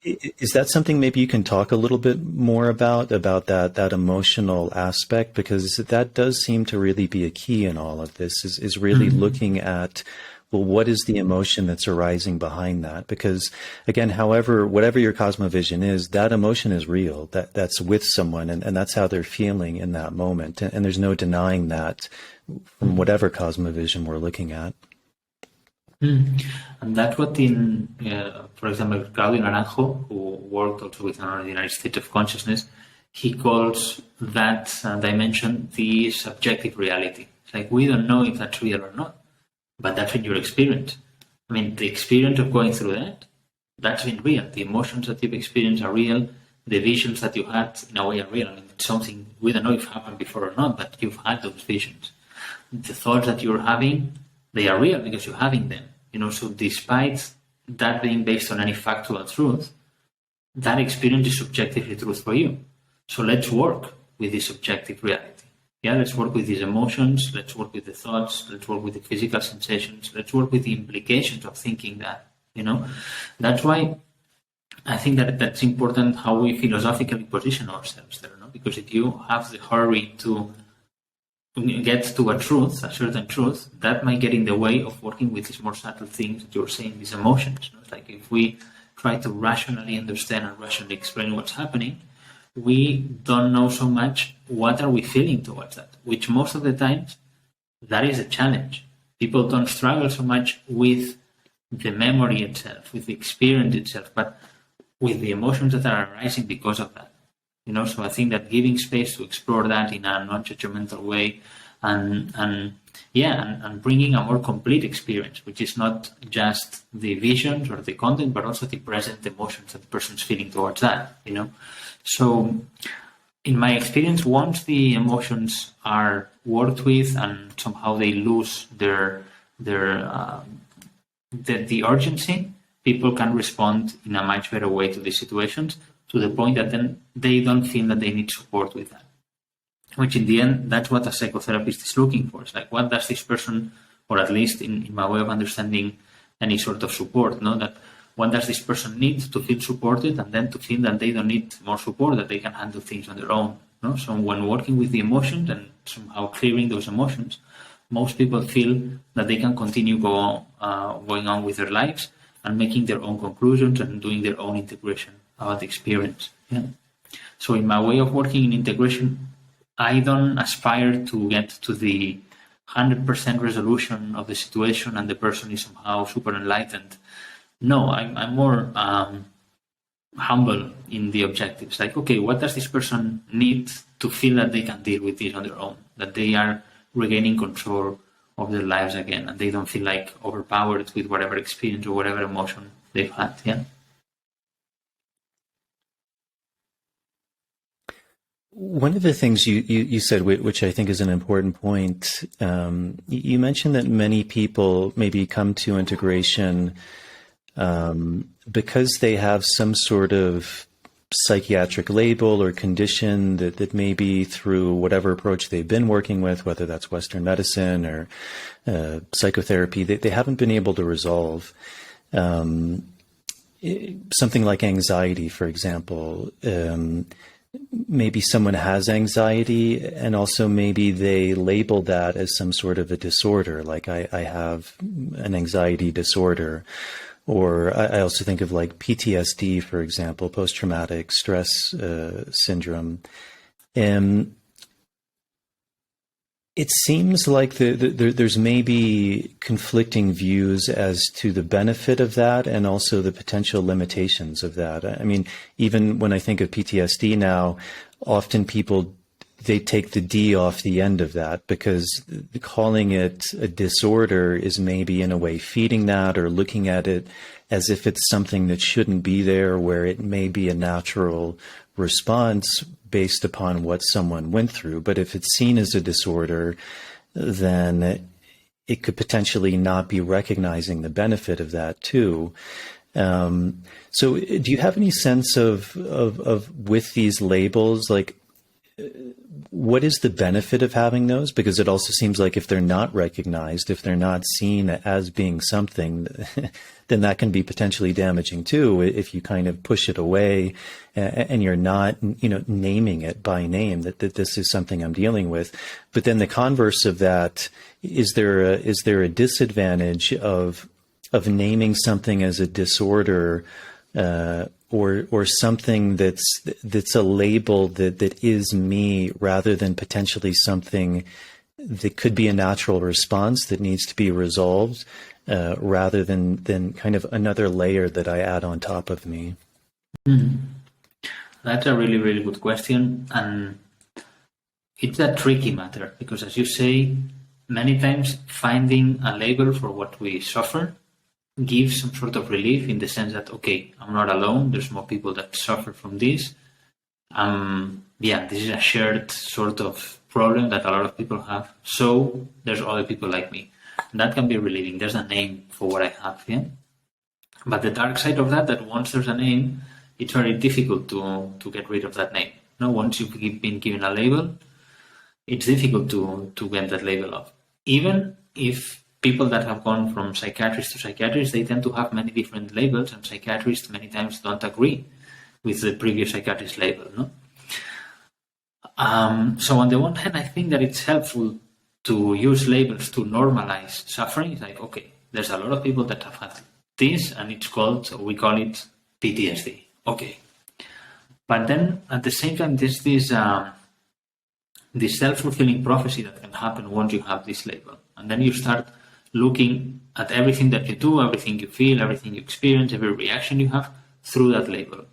Is that something maybe you can talk a little bit more about that emotional aspect? Because that does seem to really be a key in all of this, is really mm-hmm. looking at, well, what is the emotion that's arising behind that? Because again, whatever your cosmovision is, that emotion is real. That's with someone, and that's how they're feeling in that moment. And there's no denying that from whatever cosmovision we're looking at. And that's what for example, Claudio Naranjo, who worked also with an ordinary state of consciousness, he calls that dimension the subjective reality. It's like we don't know if that's real or not. But that's been your experience. I mean, the experience of going through that's been real. The emotions that you've experienced are real. The visions that you had, in a way, are real. I mean, it's something we don't know if happened before or not, but you've had those visions. The thoughts that you're having, they are real because you're having them. You know, so despite that being based on any factual truth, that experience is subjectively truth for you. So let's work with this subjective reality. Yeah, let's work with these emotions, let's work with the thoughts, let's work with the physical sensations, let's work with the implications of thinking that, you know. That's why I think that's important how we philosophically position ourselves there, no? Because if you have the hurry to get to a certain truth, that might get in the way of working with these more subtle things that you're saying, these emotions. You know? Like if we try to rationally understand and rationally explain what's happening, we don't know so much what are we feeling towards that, which most of the times, that is a challenge. People don't struggle so much with the memory itself, with the experience itself, but with the emotions that are arising because of that. You know, so I think that giving space to explore that in a non-judgmental way and bringing a more complete experience, which is not just the visions or the content, but also the present emotions that the person's feeling towards that, So in my experience, once the emotions are worked with and somehow they lose the urgency, people can respond in a much better way to these situations, to the point that then they don't feel that they need support with that. Which in the end, that's what a psychotherapist is looking for. It's like, what does this person, or at least in my way of understanding any sort of support, that what does this person need to feel supported, and then to feel that they don't need more support, that they can handle things on their own. So when working with the emotions and somehow clearing those emotions, most people feel that they can continue going on with their lives and making their own conclusions and doing their own integration about the experience. Yeah. So in my way of working in integration, I don't aspire to get to the 100% resolution of the situation and the person is somehow super enlightened. No, I'm more humble in the objectives. Like, okay, what does this person need to feel that they can deal with this on their own, that they are regaining control of their lives again, and they don't feel like overpowered with whatever experience or whatever emotion they've had. Yeah. One of the things you said, which I think is an important point, you mentioned that many people maybe come to integration because they have some sort of psychiatric label or condition that maybe through whatever approach they've been working with, whether that's Western medicine or psychotherapy, they haven't been able to resolve. Something like anxiety, for example. Maybe someone has anxiety and also maybe they label that as some sort of a disorder, like I have an anxiety disorder. Or I also think of like PTSD, for example, post-traumatic stress syndrome. And it seems like there's maybe conflicting views as to the benefit of that and also the potential limitations of that. I mean, even when I think of PTSD now, often people, they take the D off the end of that because calling it a disorder is maybe in a way feeding that or looking at it as if it's something that shouldn't be there, where it may be a natural response based upon what someone went through. But if it's seen as a disorder, then it could potentially not be recognizing the benefit of that too. So do you have any sense of with these labels, like, what is the benefit of having those? Because it also seems like if they're not recognized, if they're not seen as being something, then that can be potentially damaging too, if you kind of push it away and you're not, naming it by name, that this is something I'm dealing with. But then the converse of that, is there a disadvantage of naming something as a disorder, or something that's a label that is me, rather than potentially something that could be a natural response that needs to be resolved, rather than kind of another layer that I add on top of me? That's a really, really good question. And it's a tricky matter because, as you say, many times finding a label for what we suffer gives some sort of relief, in the sense that, okay, I'm not alone. There's more people that suffer from this. This is a shared sort of problem that a lot of people have. So there's other people like me. And that can be relieving. There's a name for what I have, yeah? But the dark side of that once there's a name, it's very difficult to get rid of that name. Now, once you've been given a label, it's difficult to get that label off. Even if people that have gone from psychiatrist to psychiatrist, they tend to have many different labels, and psychiatrists many times don't agree with the previous psychiatrist label. No? So on the one hand, I think that it's helpful to use labels to normalize suffering. It's like, okay, there's a lot of people that have had this, and we call it PTSD. Okay. But then at the same time, there's this self-fulfilling prophecy that can happen once you have this label. And then you start looking at everything that you do, everything you feel, everything you experience, every reaction you have through that label.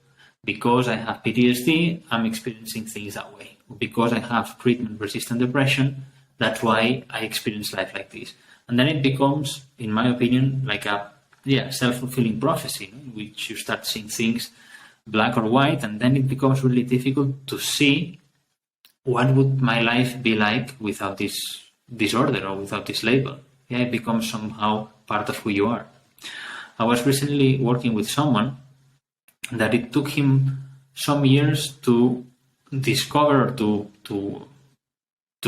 Because I have PTSD, I'm experiencing things that way. Because I have treatment-resistant depression, That's why I experience life like this. And then it becomes, in my opinion, like a self-fulfilling prophecy, in which you start seeing things black or white, and then it becomes really difficult to see what would my life be like without this disorder or without this label. Yeah, it becomes somehow part of who you are. I was recently working with someone that it took him some years to discover, to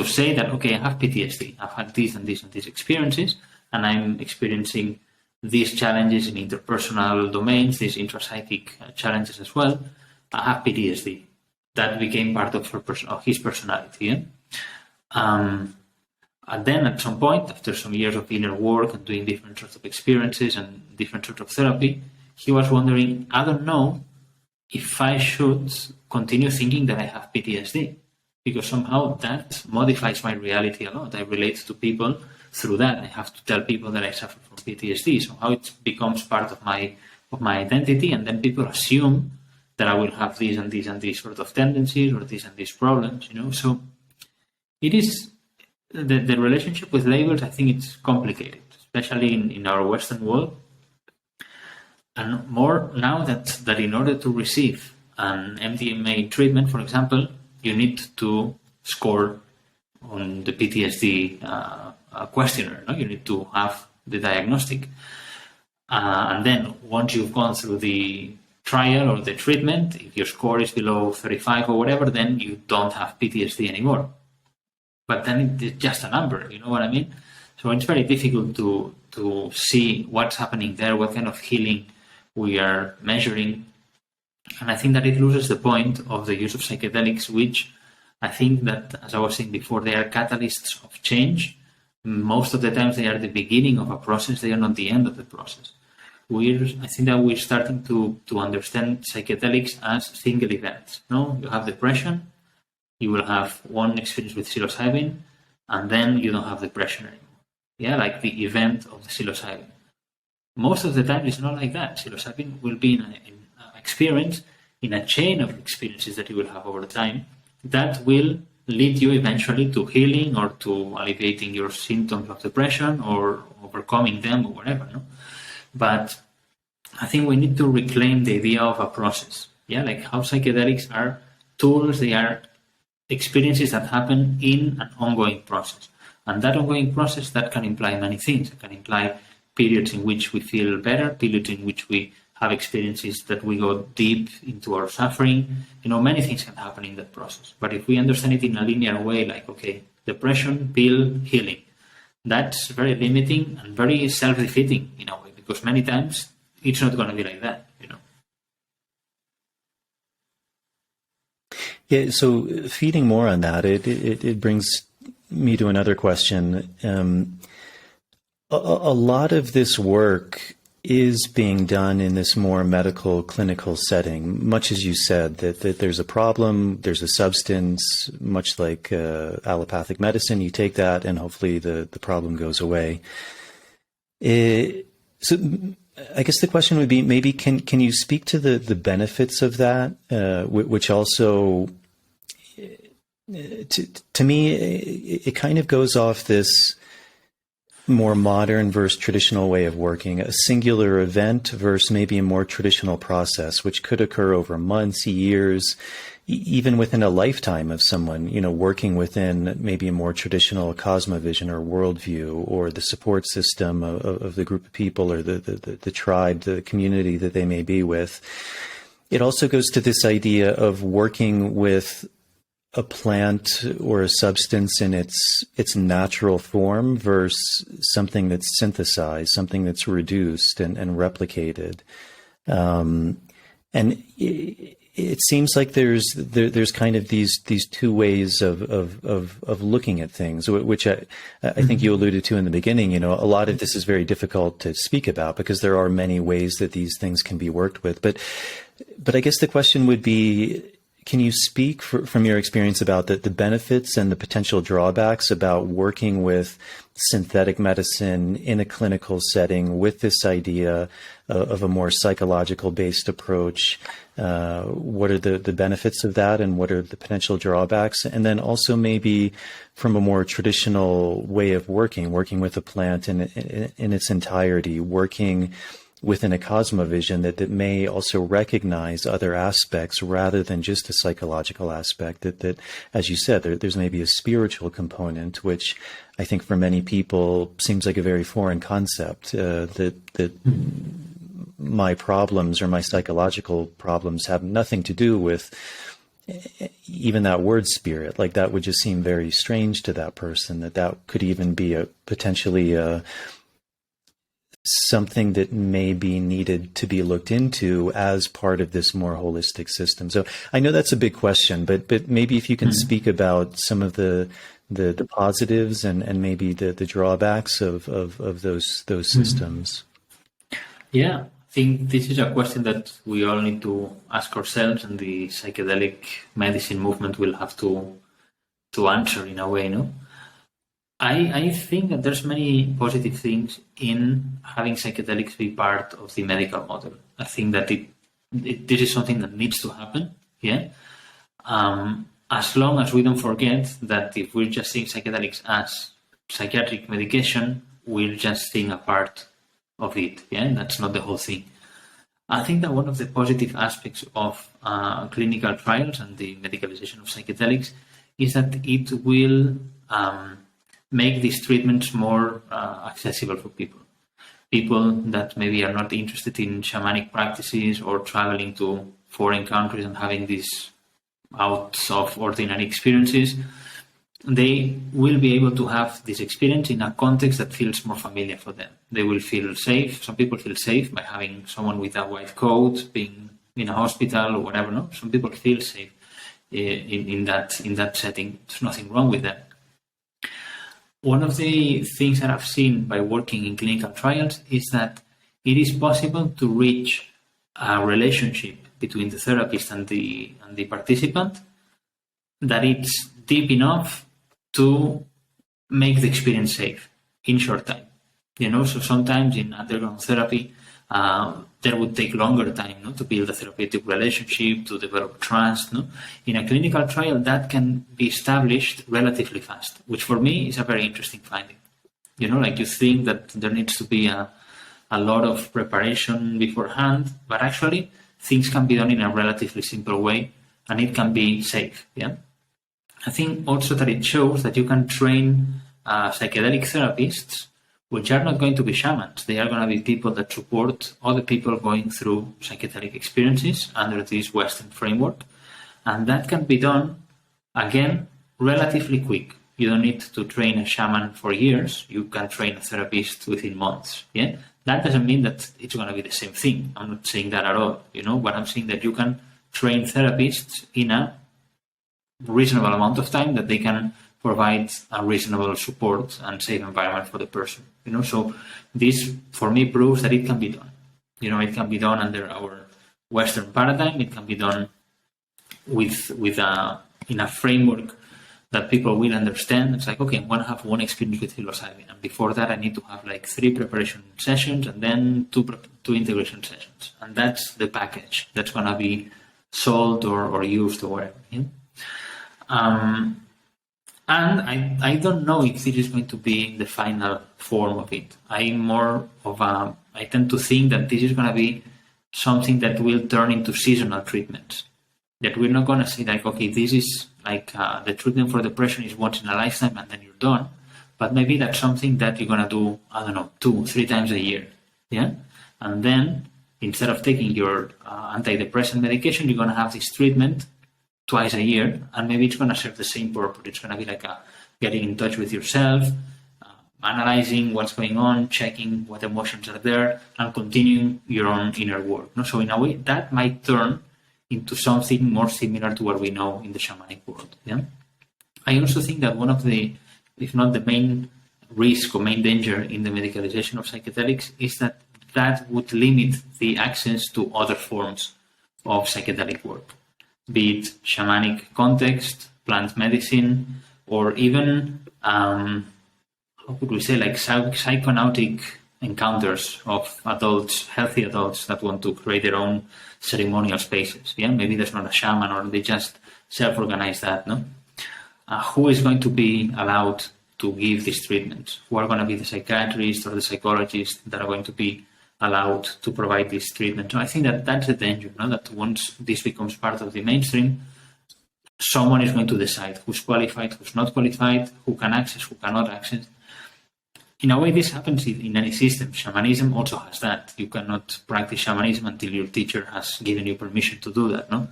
say that, okay, I have PTSD. I've had these and these and these experiences, and I'm experiencing these challenges in interpersonal domains, these intrapsychic challenges as well. I have PTSD. That became part of his personality. Yeah? And then at some point, after some years of inner work and doing different sorts of experiences and different sorts of therapy, he was wondering, I don't know if I should continue thinking that I have PTSD, because somehow that modifies my reality a lot. I relate to people through that. I have to tell people that I suffer from PTSD. Somehow it becomes part of my identity, and then people assume that I will have these and these and these sort of tendencies or these and these problems, So it is the relationship with labels. I think it's complicated, especially in our Western world, and more now that in order to receive an MDMA treatment, for example, you need to score on the PTSD questionnaire. No? You need to have the diagnostic. And then once you've gone through the trial or the treatment, if your score is below 35 or whatever, then you don't have PTSD anymore. But then it's just a number, you know what I mean? So it's very difficult to see what's happening there, what kind of healing we are measuring. And I think that it loses the point of the use of psychedelics, which I think that, as I was saying before, they are catalysts of change. Most of the times they are the beginning of a process, they are not the end of the process. I think that we're starting to understand psychedelics as single events. No, you have depression, you will have one experience with psilocybin, and then you don't have depression anymore. Yeah, like the event of the psilocybin. Most of the time it's not like that. Psilocybin will be in an experience, in a chain of experiences that you will have over time, that will lead you eventually to healing or to alleviating your symptoms of depression or overcoming them or whatever. No? But I think we need to reclaim the idea of a process. Yeah, like how psychedelics are tools, they are experiences that happen in an ongoing process. And that ongoing process, that can imply many things. It can imply periods in which we feel better, periods in which we have experiences that we go deep into our suffering. Many things can happen in that process. But if we understand it in a linear way, like, okay, depression, pill, healing, that's very limiting and very self-defeating in a way, because many times it's not going to be like that, Yeah, so feeding more on that, it brings me to another question. A lot of this work is being done in this more medical, clinical setting, much as you said, that there's a problem, there's a substance, much like allopathic medicine, you take that and hopefully the problem goes away. So I guess the question would be, maybe can you speak to the benefits of that, which also, to me, it kind of goes off this more modern versus traditional way of working, a singular event versus maybe a more traditional process, which could occur over months, years, even within a lifetime of someone, working within maybe a more traditional cosmovision or worldview, or the support system of the group of people or the tribe, the community that they may be with. It also goes to this idea of working with a plant or a substance in its natural form versus something that's synthesized, something that's reduced and replicated. And it seems like there's kind of these two ways of looking at things, which I think you alluded to in the beginning. A lot of this is very difficult to speak about because there are many ways that these things can be worked with. But I guess the question would be, can you speak from your experience about the benefits and the potential drawbacks about working with synthetic medicine in a clinical setting with this idea of a more psychological based approach? What are the benefits of that, and what are the potential drawbacks? And then also maybe from a more traditional way of working with a plant in its entirety, working within a cosmovision that may also recognize other aspects rather than just a psychological aspect, that as you said, there's maybe a spiritual component, which I think for many people seems like a very foreign concept, that my problems or my psychological problems have nothing to do with even that word spirit. Like, that would just seem very strange to that person, that could even be potentially something that may be needed to be looked into as part of this more holistic system. So I know that's a big question, but maybe if you can speak about some of the positives and maybe the drawbacks of those systems. Yeah, I think this is a question that we all need to ask ourselves, and the psychedelic medicine movement will have to answer in a way, no? I think that there's many positive things in having psychedelics be part of the medical model. I think that this is something that needs to happen, yeah? As long as we don't forget that if we're just seeing psychedelics as psychiatric medication, we're just seeing a part of it, yeah? That's not the whole thing. I think that one of the positive aspects of clinical trials and the medicalization of psychedelics is that it will make these treatments more accessible for people. People that maybe are not interested in shamanic practices or traveling to foreign countries and having these out of ordinary experiences, they will be able to have this experience in a context that feels more familiar for them. They will feel safe. Some people feel safe by having someone with a white coat being in a hospital or whatever. No, some people feel safe in that setting. There's nothing wrong with that. One of the things that I've seen by working in clinical trials is that it is possible to reach a relationship between the therapist and the participant that it's deep enough to make the experience safe in short time. So sometimes in underground therapy, there would take longer time to build a therapeutic relationship, to develop trust. In a clinical trial, that can be established relatively fast, which for me is a very interesting finding. Like, you think that there needs to be a lot of preparation beforehand, but actually things can be done in a relatively simple way, and it can be safe. Yeah, I think also that it shows that you can train psychedelic therapists, which are not going to be shamans. They are going to be people that support other people going through psychedelic experiences under this Western framework. And that can be done, again, relatively quick. You don't need to train a shaman for years. You can train a therapist within months. Yeah, that doesn't mean that it's going to be the same thing. I'm not saying that at all. But I'm saying that you can train therapists in a reasonable amount of time that they can provide a reasonable support and safe environment for the person. So this, for me, proves that it can be done. It can be done under our Western paradigm. It can be done in a framework that people will understand. It's like, okay, I'm going to have one experience with psilocybin, and before that I need to have like 3 preparation sessions and then two integration sessions, and that's the package that's going to be sold or used or whatever. And I don't know if this is going to be the final form of it. I tend to think that this is going to be something that will turn into seasonal treatments. That we're not going to say like, okay, this is like the treatment for depression is once in a lifetime and then you're done. But maybe that's something that you're going to do, 2-3 times a year. Yeah. And then instead of taking your antidepressant medication, you're going to have this treatment twice a year, and maybe it's going to serve the same purpose. It's going to be like getting in touch with yourself, analyzing what's going on, checking what emotions are there, and continuing your own inner work. So in a way, that might turn into something more similar to what we know in the shamanic world. Yeah? I also think that one of the, if not the main risk or main danger in the medicalization of psychedelics is that would limit the access to other forms of psychedelic work. be it shamanic context, plant medicine, or even, how could we say, like psychonautic encounters of adults, healthy adults that want to create their own ceremonial spaces. Yeah, maybe there's not a shaman, or they just self-organize that. No, who is going to be allowed to give these treatments? Who are going to be the psychiatrists or the psychologists that are going to be allowed to provide this treatment? So I think that that's the danger. No, that once this becomes part of the mainstream, someone is going to decide who's qualified, who's not qualified, who can access, who cannot access. In a way, this happens in any system. Shamanism also has that. You cannot practice shamanism until your teacher has given you permission to do that. No,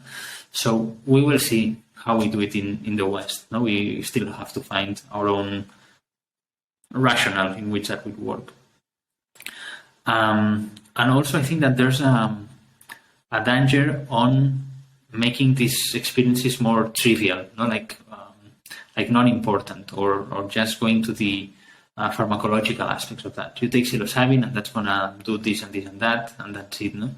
so we will see how we do it in the West. No, we still have to find our own rationale in which that would work. And also, I think that there's a danger on making these experiences more trivial, no, like non-important, or just going to the pharmacological aspects of that. You take psilocybin and that's gonna do this and this and that, and that's it, no?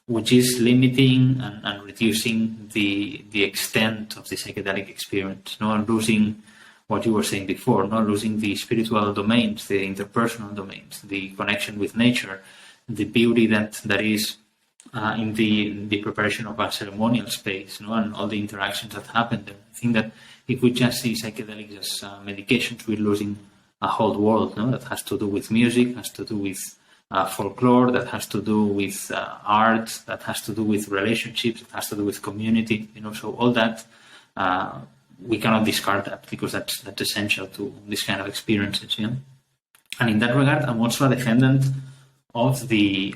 Which is limiting and reducing the extent of the psychedelic experience, no, and losing what you were saying before, no, losing the spiritual domains, the interpersonal domains, the connection with nature, the beauty that is in the preparation of a ceremonial space, no, and all the interactions that happen there. I think that if we just see psychedelics as medications, we're losing a whole world, no, that has to do with music, has to do with folklore, that has to do with art, that has to do with relationships, that has to do with community, you know. So all that we cannot discard that, because that's essential to this kind of experiences, you know. And in that regard, I'm also a defendant of the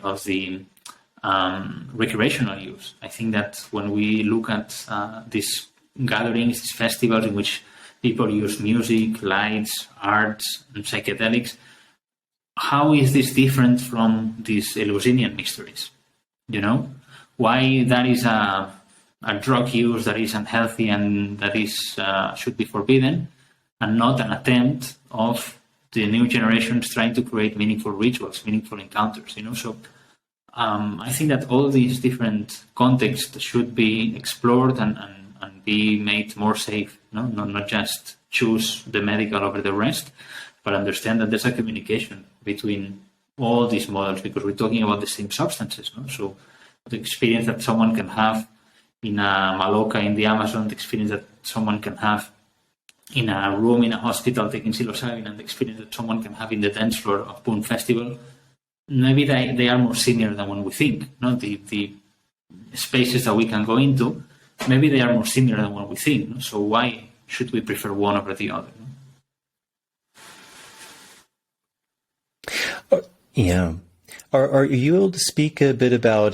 recreational use. I think that when we look at these gatherings, these festivals in which people use music, lights, arts, and psychedelics, how is this different from these Eleusinian mysteries? You know, why that is a drug use that is unhealthy and that is should be forbidden, and not an attempt of the new generations trying to create meaningful rituals, meaningful encounters, you know. So I think that all these different contexts should be explored and be made more safe, no? Not just choose the medical over the rest, but understand that there's a communication between all these models, because we're talking about the same substances, no? So the experience that someone can have in a Maloka in the Amazon, the experience that someone can have in a room in a hospital taking psilocybin, and the experience that someone can have in the dance floor of Boom Festival, maybe they are more similar than when we think. No, the spaces that we can go into, maybe they are more similar than what we think. No? So why should we prefer one over the other? No? Yeah. Are you able to speak a bit about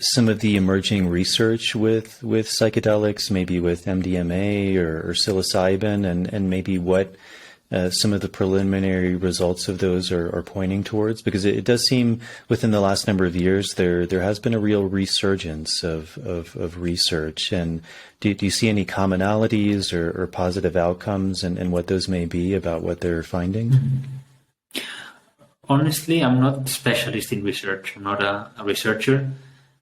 some of the emerging research with psychedelics, maybe with MDMA or psilocybin, and maybe what some of the preliminary results of those are pointing towards? Because it does seem within the last number of years there has been a real resurgence of research. And do you see any commonalities or positive outcomes and what those may be about what they're finding? Honestly, I'm not a specialist in research. I'm not a researcher.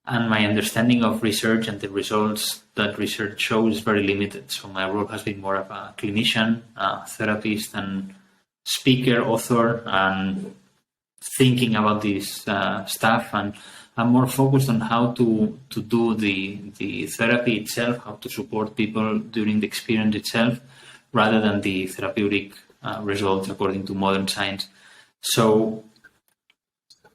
And my understanding of research and the results that research shows is very limited. So my role has been more of a clinician, therapist, and speaker, author, and thinking about this stuff. And I'm more focused on how to do the therapy itself, how to support people during the experience itself, rather than the therapeutic results according to modern science. So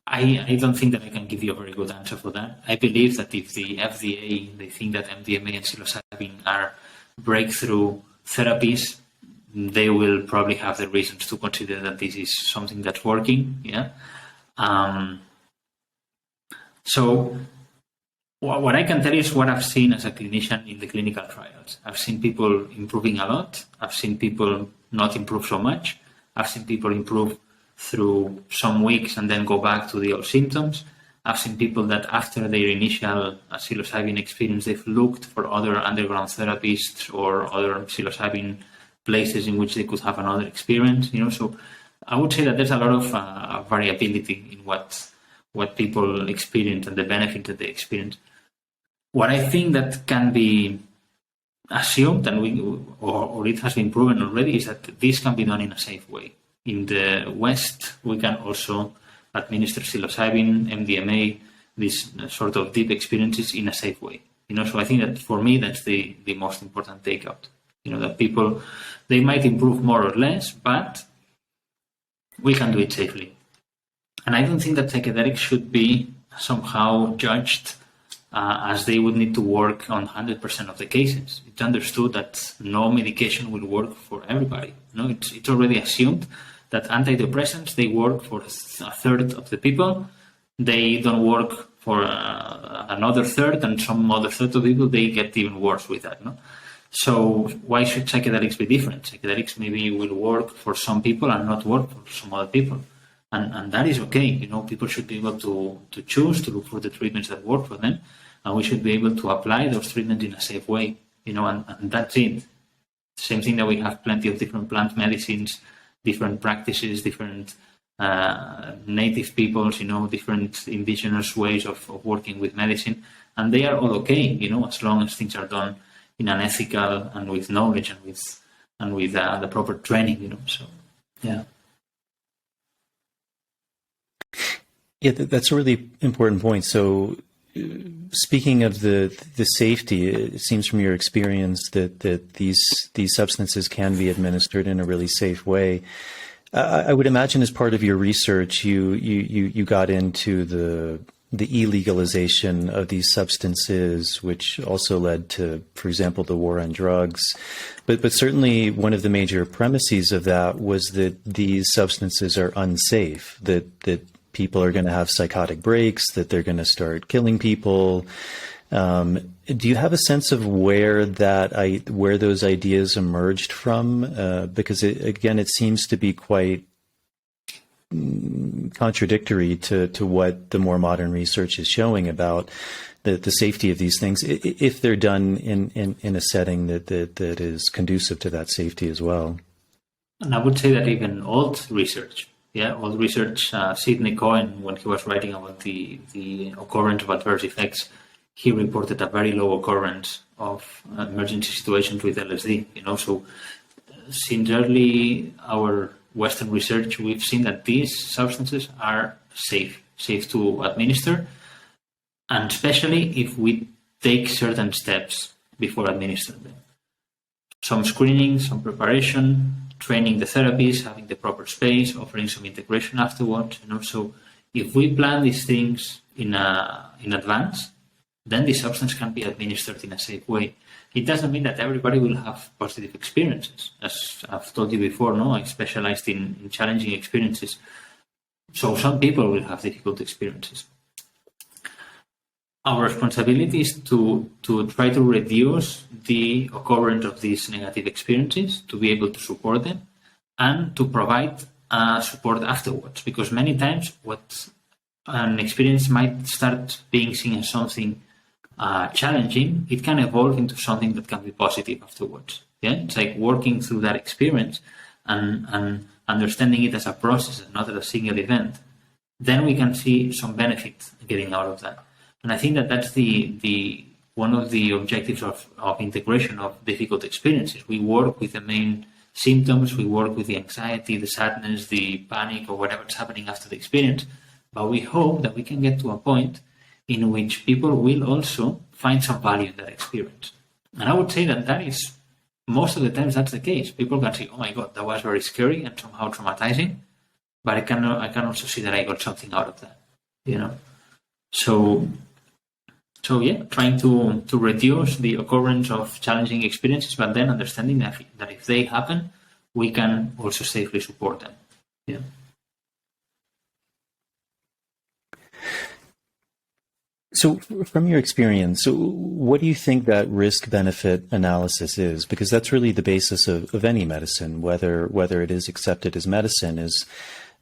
I don't think that I can give you a very good answer for that. I believe that if the FDA, they think that MDMA and psilocybin are breakthrough therapies, they will probably have the reasons to consider that this is something that's working. Yeah. So what I can tell you is what I've seen as a clinician in the clinical trials. I've seen people improving a lot. I've seen people not improve so much. I've seen people improve through some weeks and then go back to the old symptoms. I've seen people that after their initial psilocybin experience, they've looked for other underground therapists or other psilocybin places in which they could have another experience. You know, so I would say that there's a lot of variability in what people experience and the benefit that they experience. What I think that can be assumed, and or it has been proven already, is that this can be done in a safe way. In the West, we can also administer psilocybin, MDMA, these sort of deep experiences in a safe way. So I think that for me, that's the most important takeout. That people, they might improve more or less, but we can do it safely. And I don't think that psychedelics should be somehow judged as they would need to work on 100% of the cases. It's understood that no medication will work for everybody. It's already assumed that antidepressants, they work for a third of the people. They don't work for another third, and some other third of people, they get even worse with that. So why should psychedelics be different? Psychedelics maybe will work for some people and not work for some other people. And that is okay. People should be able to choose to look for the treatments that work for them. And we should be able to apply those treatments in a safe way, and that's it. Same thing that we have plenty of different plant medicines, different practices, different native peoples, different indigenous ways of working with medicine. And they are all okay, as long as things are done in an ethical and with knowledge and with the proper training, so, yeah. Yeah, that's a really important point. So, speaking of the safety, it seems from your experience that these substances can be administered in a really safe way. I would imagine as part of your research, you got into the illegalization of these substances, which also led to, for example, the war on drugs. But certainly one of the major premises of that was that these substances are unsafe, that people are going to have psychotic breaks, that they're going to start killing people. Do you have a sense of where those ideas emerged from? Because it seems to be quite contradictory to what the more modern research is showing about the safety of these things, if they're done in a setting that is conducive to that safety as well. And I would say that even old research, Sidney Cohen, when he was writing about the occurrence of adverse effects, he reported a very low occurrence of emergency situations with LSD. So since early our Western research, we've seen that these substances are safe to administer, and especially if we take certain steps before administering them. Some screening, some preparation, training the therapists, having the proper space, offering some integration afterwards. So if we plan these things in advance, then the substance can be administered in a safe way. It doesn't mean that everybody will have positive experiences. As I've told you before, I specialized in challenging experiences. So some people will have difficult experiences. Our responsibility is to try to reduce the occurrence of these negative experiences, to be able to support them, and to provide support afterwards. Because many times what an experience might start being seen as something challenging, it can evolve into something that can be positive afterwards. Yeah, it's like working through that experience and understanding it as a process and not as a single event. Then we can see some benefit getting out of that. And I think that that's the one of the objectives of integration of difficult experiences. We work with the main symptoms, we work with the anxiety, the sadness, the panic, or whatever's happening after the experience. But we hope that we can get to a point in which people will also find some value in that experience. And I would say that is, most of the times that's the case. People can say, oh my God, that was very scary and somehow traumatizing, but I can also see that I got something out of that, So yeah, trying to reduce the occurrence of challenging experiences, but then understanding that if they happen, we can also safely support them. Yeah. So from your experience, what do you think that risk-benefit analysis is? Because that's really the basis of any medicine, whether it is accepted as medicine, is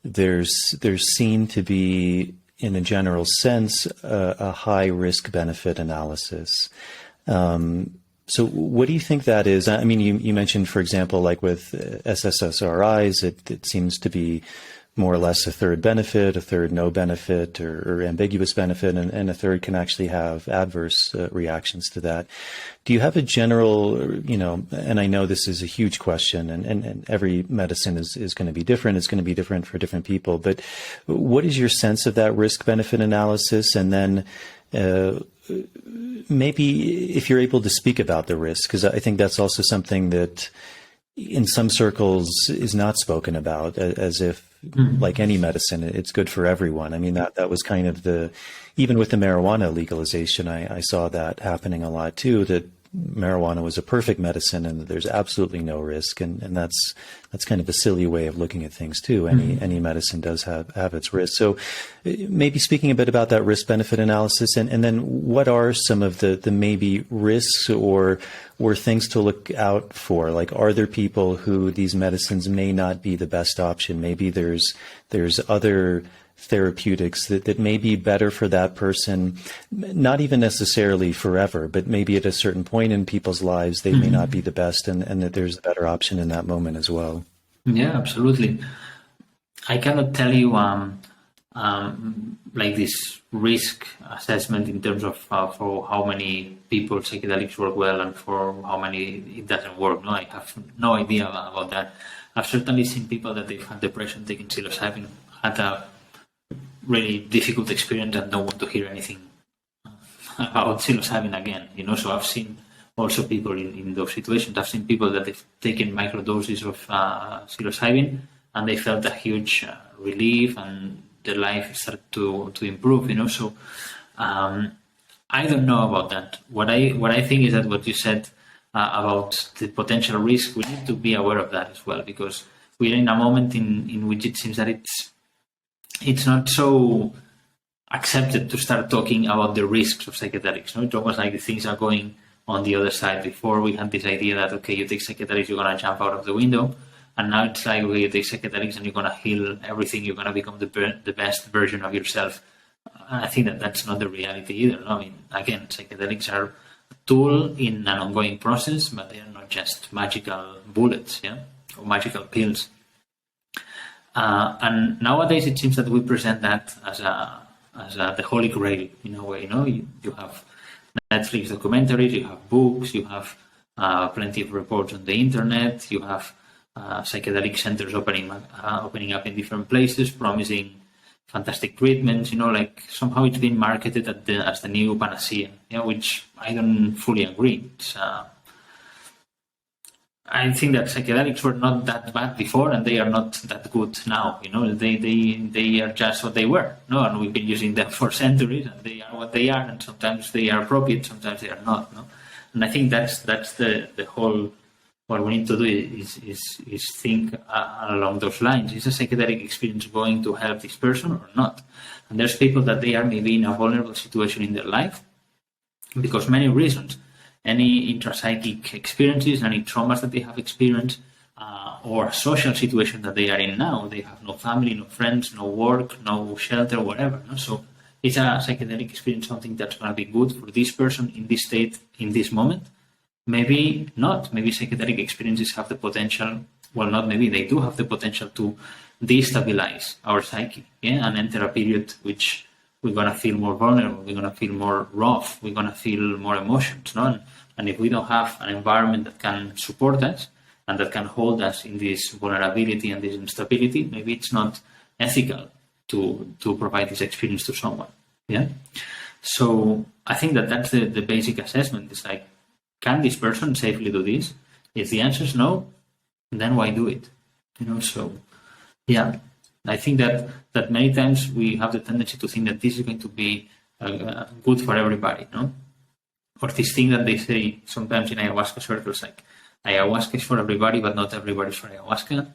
there's seen to be, in a general sense, a high risk-benefit analysis. So what do you think that is? I mean, you mentioned, for example, like with SSRIs, it seems to be more or less a third benefit, a third no benefit, or ambiguous benefit, and a third can actually have adverse reactions to that. Do you have a general, and I know this is a huge question, and every medicine is going to be different. It's going to be different for different people. But what is your sense of that risk-benefit analysis? And then maybe if you're able to speak about the risk, because I think that's also something that in some circles is not spoken about, as if, like any medicine, it's good for everyone. I mean, that was kind of even with the marijuana legalization, I saw that happening a lot too, that marijuana was a perfect medicine and there's absolutely no risk. And that's kind of a silly way of looking at things too. Any medicine does have its risks. So maybe speaking a bit about that risk benefit analysis, and then what are some of the maybe risks or things to look out for? Like, are there people who these medicines may not be the best option? Maybe there's other therapeutics that may be better for that person, not even necessarily forever, but maybe at a certain point in people's lives, they may not be the best, and that there's a better option in that moment as well. Yeah, absolutely. I cannot tell you like this risk assessment in terms of for how many people psychedelics work well and for how many it doesn't work. No, I have no idea about that. I've certainly seen people that they've had depression taking psilocybin, had a really difficult experience and don't want to hear anything about psilocybin again. So I've seen also people in those situations. I've seen people that they've taken microdoses of psilocybin and they felt a huge relief and their life started to improve. So I don't know about that. What I think is that what you said about the potential risk, we need to be aware of that as well, because we're in a moment in which it seems that it's not so accepted to start talking about the risks of psychedelics. It's almost like things are going on the other side. Before we had this idea that, okay, you take psychedelics, you're going to jump out of the window. And now it's like, okay, you take psychedelics and you're going to heal everything. You're going to become the best version of yourself. And I think that's not the reality either. I mean, again, psychedelics are a tool in an ongoing process, but they are not just magical bullets, or magical pills. And nowadays it seems that we present that as the holy grail in a way. You have Netflix documentaries, you have books, you have plenty of reports on the internet, you have psychedelic centers opening up in different places, promising fantastic treatments. Like somehow it's been marketed as the new panacea, which I don't fully agree. I think that psychedelics were not that bad before, and they are not that good now. They are just what they were. No, and we've been using them for centuries, and they are what they are. And sometimes they are appropriate, sometimes they are not. No, and I think that's the whole. What we need to do is think along those lines. Is a psychedelic experience going to help this person or not? And there's people that they are maybe in a vulnerable situation in their life because many reasons. Any intrapsychic experiences, any traumas that they have experienced, or a social situation that they are in now. They have no family, no friends, no work, no shelter, whatever. No? So it's a psychedelic experience, something that's going to be good for this person in this state, in this moment. Maybe not. Maybe psychedelic experiences have the potential, well, not maybe, they do have the potential to destabilize our psyche, and enter a period which we're going to feel more vulnerable, we're going to feel more rough, we're going to feel more emotions. No? And if we don't have an environment that can support us and that can hold us in this vulnerability and this instability, maybe it's not ethical to provide this experience to someone. Yeah. So I think that's the basic assessment. It's like, can this person safely do this? If the answer is no, then why do it? So yeah. I think that many times we have the tendency to think that this is going to be good for everybody, no? Or this thing that they say sometimes in ayahuasca circles, like ayahuasca is for everybody, but not everybody is for ayahuasca.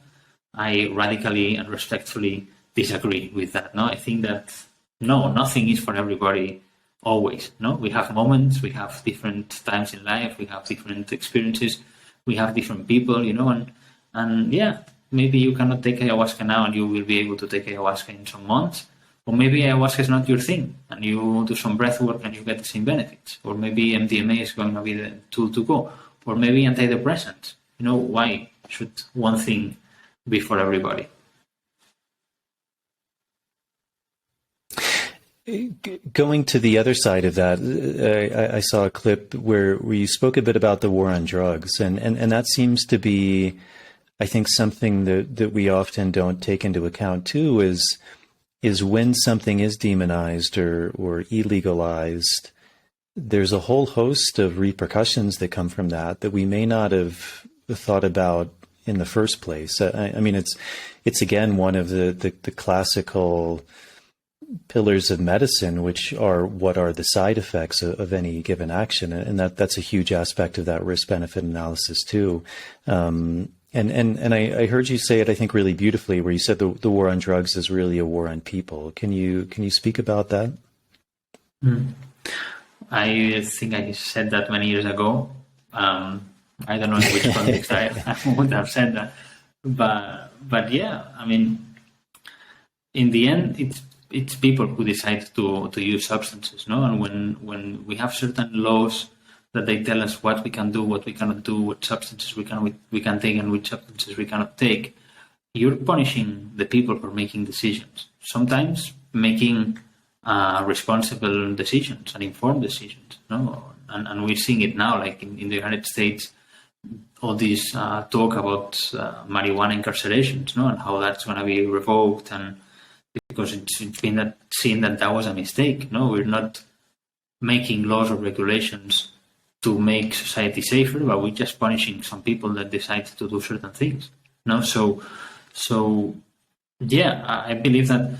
I radically and respectfully disagree with that. No, I think that no, nothing is for everybody always. No, we have moments, we have different times in life, we have different experiences, we have different people, and yeah. Maybe you cannot take ayahuasca now and you will be able to take ayahuasca in some months. Or maybe ayahuasca is not your thing and you do some breath work and you get the same benefits. Or maybe MDMA is going to be the tool to go. Or maybe antidepressants. Why should one thing be for everybody? Going to the other side of that, I saw a clip where you spoke a bit about the war on drugs, and that seems to be, I think, something that we often don't take into account too, is when something is demonized or illegalized, there's a whole host of repercussions that come from that we may not have thought about in the first place. I mean, it's again one of the classical pillars of medicine, which are what are the side effects of any given action, and that's a huge aspect of that risk-benefit analysis too. And I heard you say it, I think, really beautifully, where you said the war on drugs is really a war on people. Can you speak about that? I think I said that many years ago. I don't know in which context I would have said that, but yeah, I mean, in the end, it's people who decide to use substances, no? And when we have certain laws that they tell us what we can do, what we cannot do, what substances we can take and which substances we cannot take, you're punishing the people for making decisions. Sometimes making responsible decisions and informed decisions, no? And we're seeing it now, like in the United States, all this talk about marijuana incarcerations, no? And how that's going to be revoked, and because it's been seen that was a mistake. No, we're not making laws or regulations to make society safer, but we're just punishing some people that decide to do certain things. No, so yeah, I believe that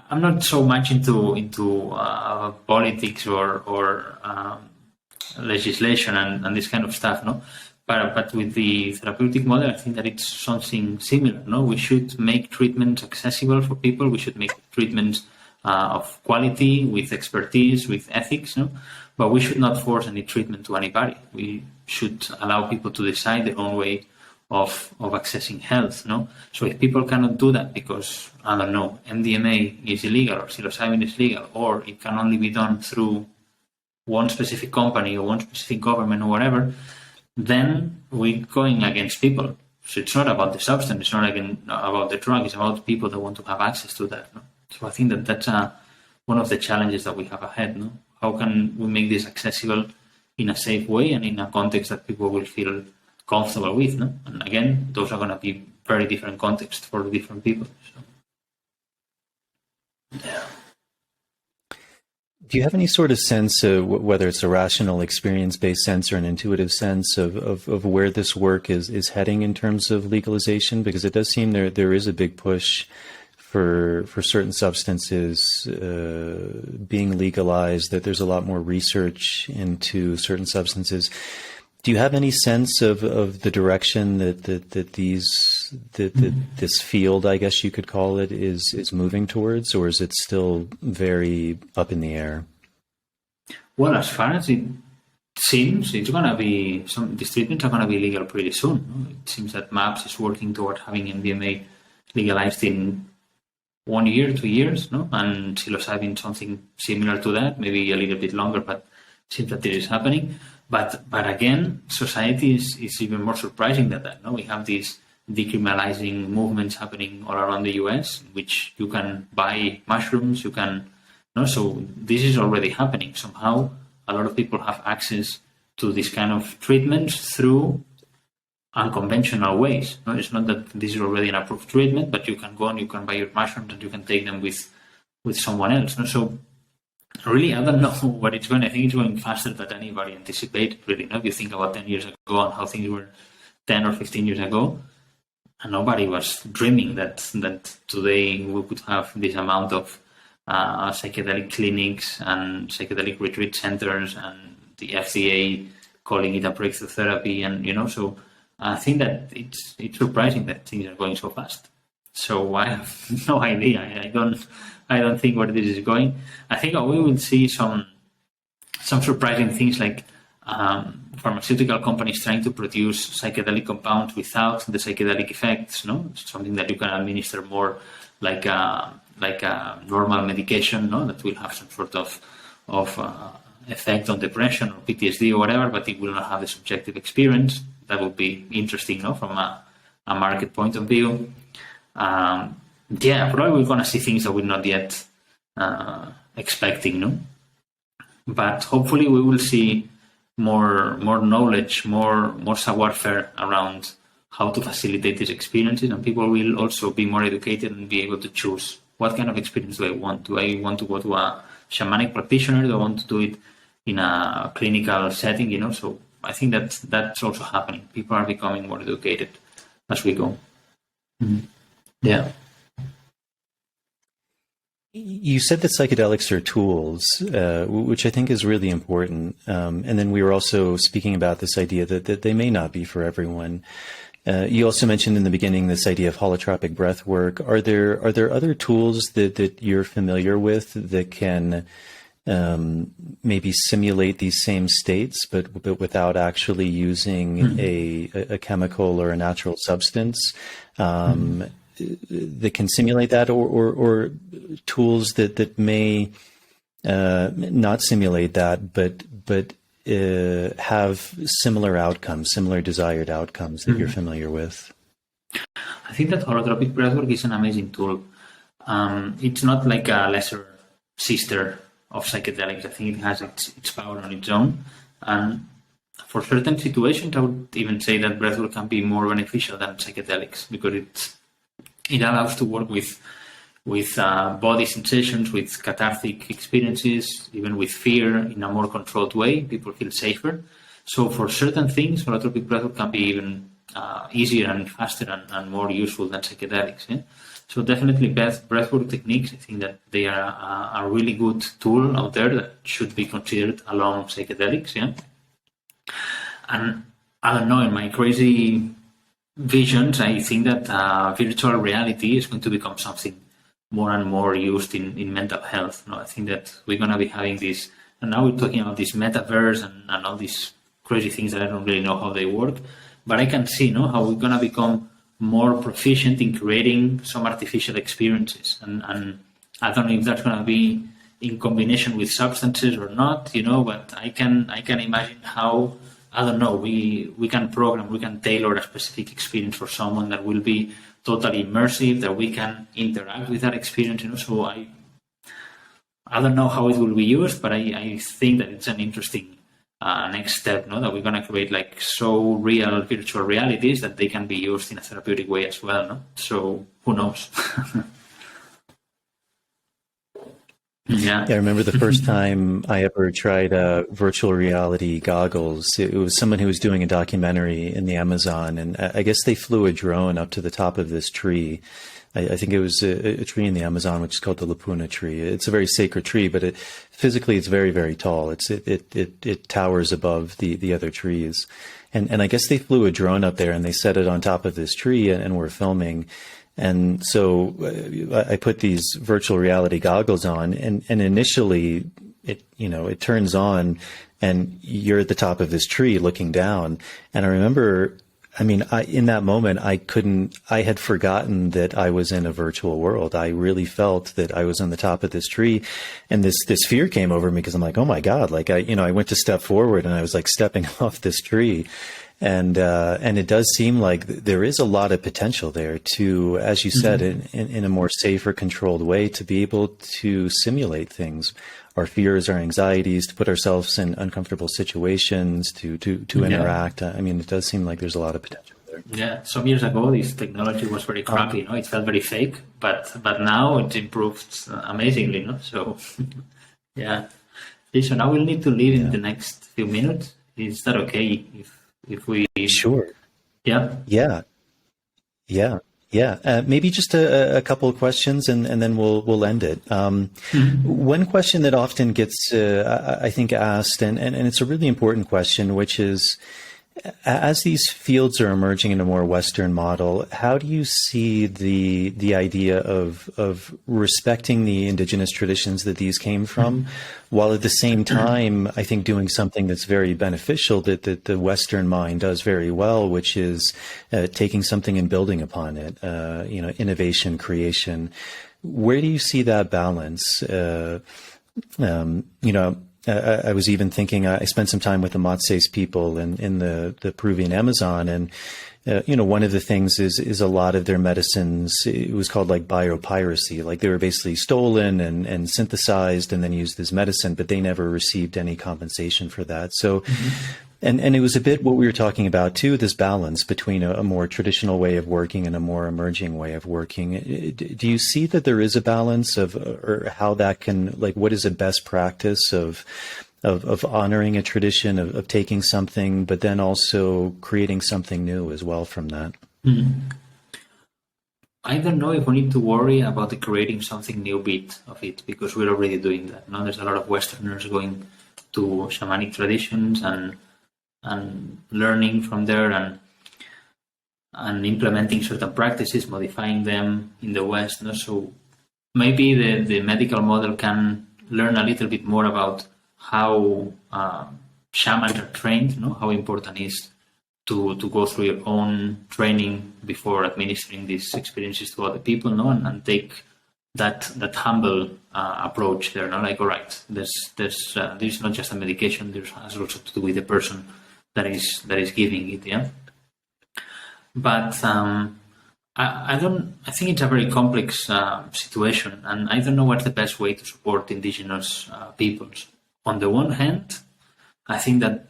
I'm not so much into politics or legislation and this kind of stuff. No. But with the therapeutic model, I think that it's something similar. No, we should make treatments accessible for people. We should make treatments of quality, with expertise, with ethics. No, but we should not force any treatment to anybody. We should allow people to decide their own way of accessing health. No, so if people cannot do that because, I don't know, MDMA is illegal or psilocybin is legal, or it can only be done through one specific company or one specific government or whatever, then we're going against people. So it's not about the substance, it's not about the drug, it's about people that want to have access to that. No? So I think that's one of the challenges that we have ahead. No? How can we make this accessible in a safe way and in a context that people will feel comfortable with? No? And again, those are going to be very different contexts for different people. So, yeah. Do you have any sort of sense of whether it's a rational experience-based sense or an intuitive sense of where this work is heading in terms of legalization? Because it does seem there is a big push for certain substances being legalized, that there's a lot more research into certain substances. Do you have any sense of the direction that this field, I guess you could call it, is moving towards, or is it still very up in the air? Well, as far as it seems, it's going to be these treatments are going to be legal pretty soon. It seems that MAPS is working toward having MDMA legalized in 1 year, 2 years, no, and psilocybin something similar to that, maybe a little bit longer, but it seems that it is happening. But again, society is even more surprising than that. No, we have these decriminalizing movements happening all around the US, in which you can buy mushrooms, you can. No, so this is already happening. Somehow, a lot of people have access to this kind of treatments through unconventional ways. No, it's not that this is already an approved treatment, but you can go and you can buy your mushrooms and you can take them with someone else. No, so. Really, I don't know what it's going. I think it's going faster than anybody anticipated. Really, no? If you think about 10 years ago and how things were 10 or 15 years ago, and nobody was dreaming that today we could have this amount of psychedelic clinics and psychedelic retreat centers, and the FDA calling it a breakthrough therapy, and so I think that it's surprising that things are going so fast. So I have no idea. I don't think where this is going. I think we will see some surprising things, like pharmaceutical companies trying to produce psychedelic compounds without the psychedelic effects. No, it's something that you can administer more like a normal medication. No, that will have some sort of effect on depression or PTSD or whatever, but it will not have the subjective experience. That would be interesting, no, from a market point of view. Probably we're going to see things that we're not yet expecting, no? But hopefully we will see more knowledge, more savoir-faire around how to facilitate these experiences, and people will also be more educated and be able to choose what kind of experience do I want. Do I want to go to a shamanic practitioner? Do I want to do it in a clinical setting? You know, so I think that's also happening. People are becoming more educated as we go. Mm-hmm. Yeah. You said that psychedelics are tools, which I think is really important. And then we were also speaking about this idea that they may not be for everyone. You also mentioned in the beginning this idea of holotropic breathwork. Are there other tools that you're familiar with that can maybe simulate these same states, but without actually using a chemical or a natural substance? That can simulate that, or tools that may not simulate that, but have similar outcomes, similar desired outcomes that you're familiar with? I think that holotropic breathwork is an amazing tool. It's not like a lesser sister of psychedelics. I think it has its power on its own. And for certain situations, I would even say that breathwork can be more beneficial than psychedelics, because it allows to work with body sensations, with cathartic experiences, even with fear in a more controlled way. People feel safer. So for certain things, holotropic breathwork can be even easier and faster and more useful than psychedelics. Yeah? So definitely breathwork techniques, I think that they are a really good tool out there that should be considered along psychedelics. Yeah? And I don't know, in my crazy visions, I think that virtual reality is going to become something more and more used in mental health. I think that we're going to be having this, and now we're talking about this metaverse and all these crazy things that I don't really know how they work, but I can see how we're going to become more proficient in creating some artificial experiences. And I don't know if that's going to be in combination with substances or not, but I can imagine how, I don't know, we can program, we can tailor a specific experience for someone that will be totally immersive, that we can interact with that experience. So I don't know how it will be used, but I think that it's an interesting next step, that we're going to create like so real virtual realities that they can be used in a therapeutic way as well. So who knows? Yeah, I remember the first time I ever tried virtual reality goggles. It was someone who was doing a documentary in the Amazon, and I guess they flew a drone up to the top of this tree. I think it was a tree in the Amazon, which is called the Lupuna tree. It's a very sacred tree, but physically it's very, very tall. It towers above the other trees. And I guess they flew a drone up there and they set it on top of this tree and were filming. And so I put these virtual reality goggles on, and initially it turns on and you're at the top of this tree looking down. And I remember, in that moment, I had forgotten that I was in a virtual world. I really felt that I was on the top of this tree, and this fear came over me because I'm like, oh my God, like I went to step forward and I was like stepping off this tree. And it does seem like there is a lot of potential there to, as you said, in a more safer, controlled way, to be able to simulate things, our fears, our anxieties, to put ourselves in uncomfortable situations, to interact. It does seem like there's a lot of potential there. Yeah, some years ago, this technology was very crappy. It felt very fake, but now it's improved amazingly. So, yeah. So now we'll need to leave in the next few minutes. Is that okay if we... Sure. Yeah. Maybe just a couple of questions and then we'll end it. One question that often gets, I think, asked, and it's a really important question, which is, as these fields are emerging in a more Western model, how do you see the idea of respecting the indigenous traditions that these came from, while at the same time, I think, doing something that's very beneficial that the Western mind does very well, which is taking something and building upon it, innovation, creation. Where do you see that balance? I was even thinking, I spent some time with the Matses people in the Peruvian Amazon, and one of the things is a lot of their medicines, it was called like biopiracy, like they were basically stolen and synthesized and then used as medicine, but they never received any compensation for that. So, and it was a bit what we were talking about too, this balance between a more traditional way of working and a more emerging way of working. Do you see that there is a balance or how that can, like, what is a best practice of honoring a tradition, of taking something, but then also creating something new as well from that? I don't know if we need to worry about the creating something new bit of it, because we're already doing that. No, there's a lot of Westerners going to shamanic traditions and learning from there and implementing certain practices, modifying them in the West. No? So maybe the medical model can learn a little bit more about how shamans are trained, how important it is to go through your own training before administering these experiences to other people, and take that humble approach there. Like, all right, there's not just a medication, there's has also to do with the person that is giving it, yeah. But I think it's a very complex situation, and I don't know what's the best way to support indigenous peoples. On the one hand, I think that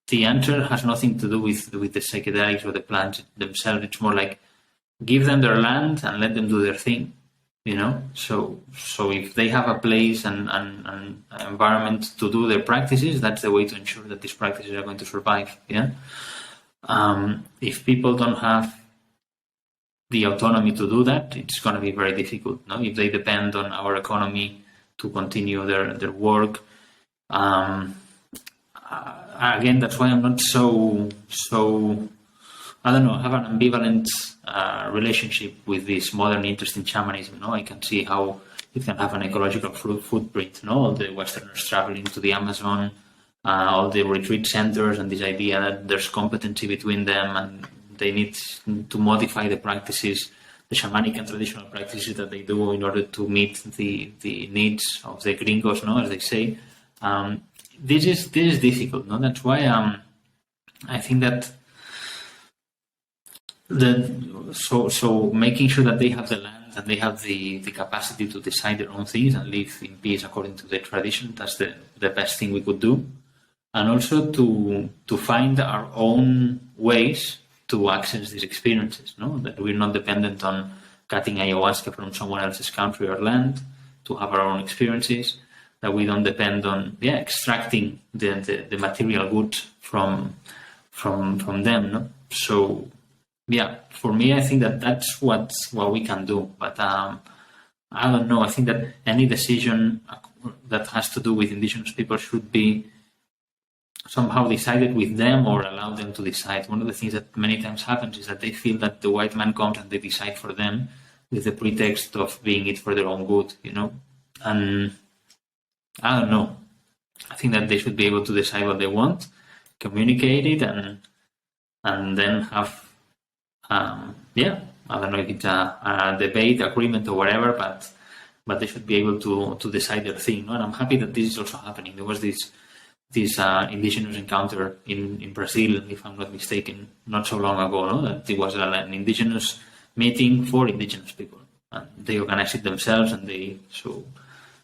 the answer has nothing to do with the psychedelics or the plants themselves. It's more like give them their land and let them do their thing, So if they have a place and an environment to do their practices, that's the way to ensure that these practices are going to survive, yeah. If people don't have the autonomy to do that, it's going to be very difficult. No, if they depend on our economy to continue their work. Again, that's why I'm not so I don't know, I have an ambivalent relationship with this modern interest in shamanism. I can see how it can have an ecological footprint. All the Westerners traveling to the Amazon, all the retreat centers, and this idea that there's competency between them and they need to modify the practices, the shamanic and traditional practices that they do in order to meet the needs of the gringos, as they say. This is difficult. That's why I think that so making sure that they have the land and they have the capacity to decide their own things and live in peace according to the tradition, that's the best thing we could do. And also to find our own ways to access these experiences, that we're not dependent on cutting ayahuasca from someone else's country or land to have our own experiences, that we don't depend on extracting the material goods from them. So for me, I think that that's what we can do. But I don't know. I think that any decision that has to do with indigenous people should be somehow decided with them or allow them to decide. One of the things that many times happens is that they feel that the white man comes and they decide for them with the pretext of being it for their own good, And I don't know. I think that they should be able to decide what they want, communicate it, and then have I don't know if it's a debate, agreement, or whatever, but they should be able to decide their thing. And I'm happy that this is also happening. There was this indigenous encounter in Brazil, if I'm not mistaken, not so long ago. That it was an indigenous meeting for indigenous people, and they organized it themselves, so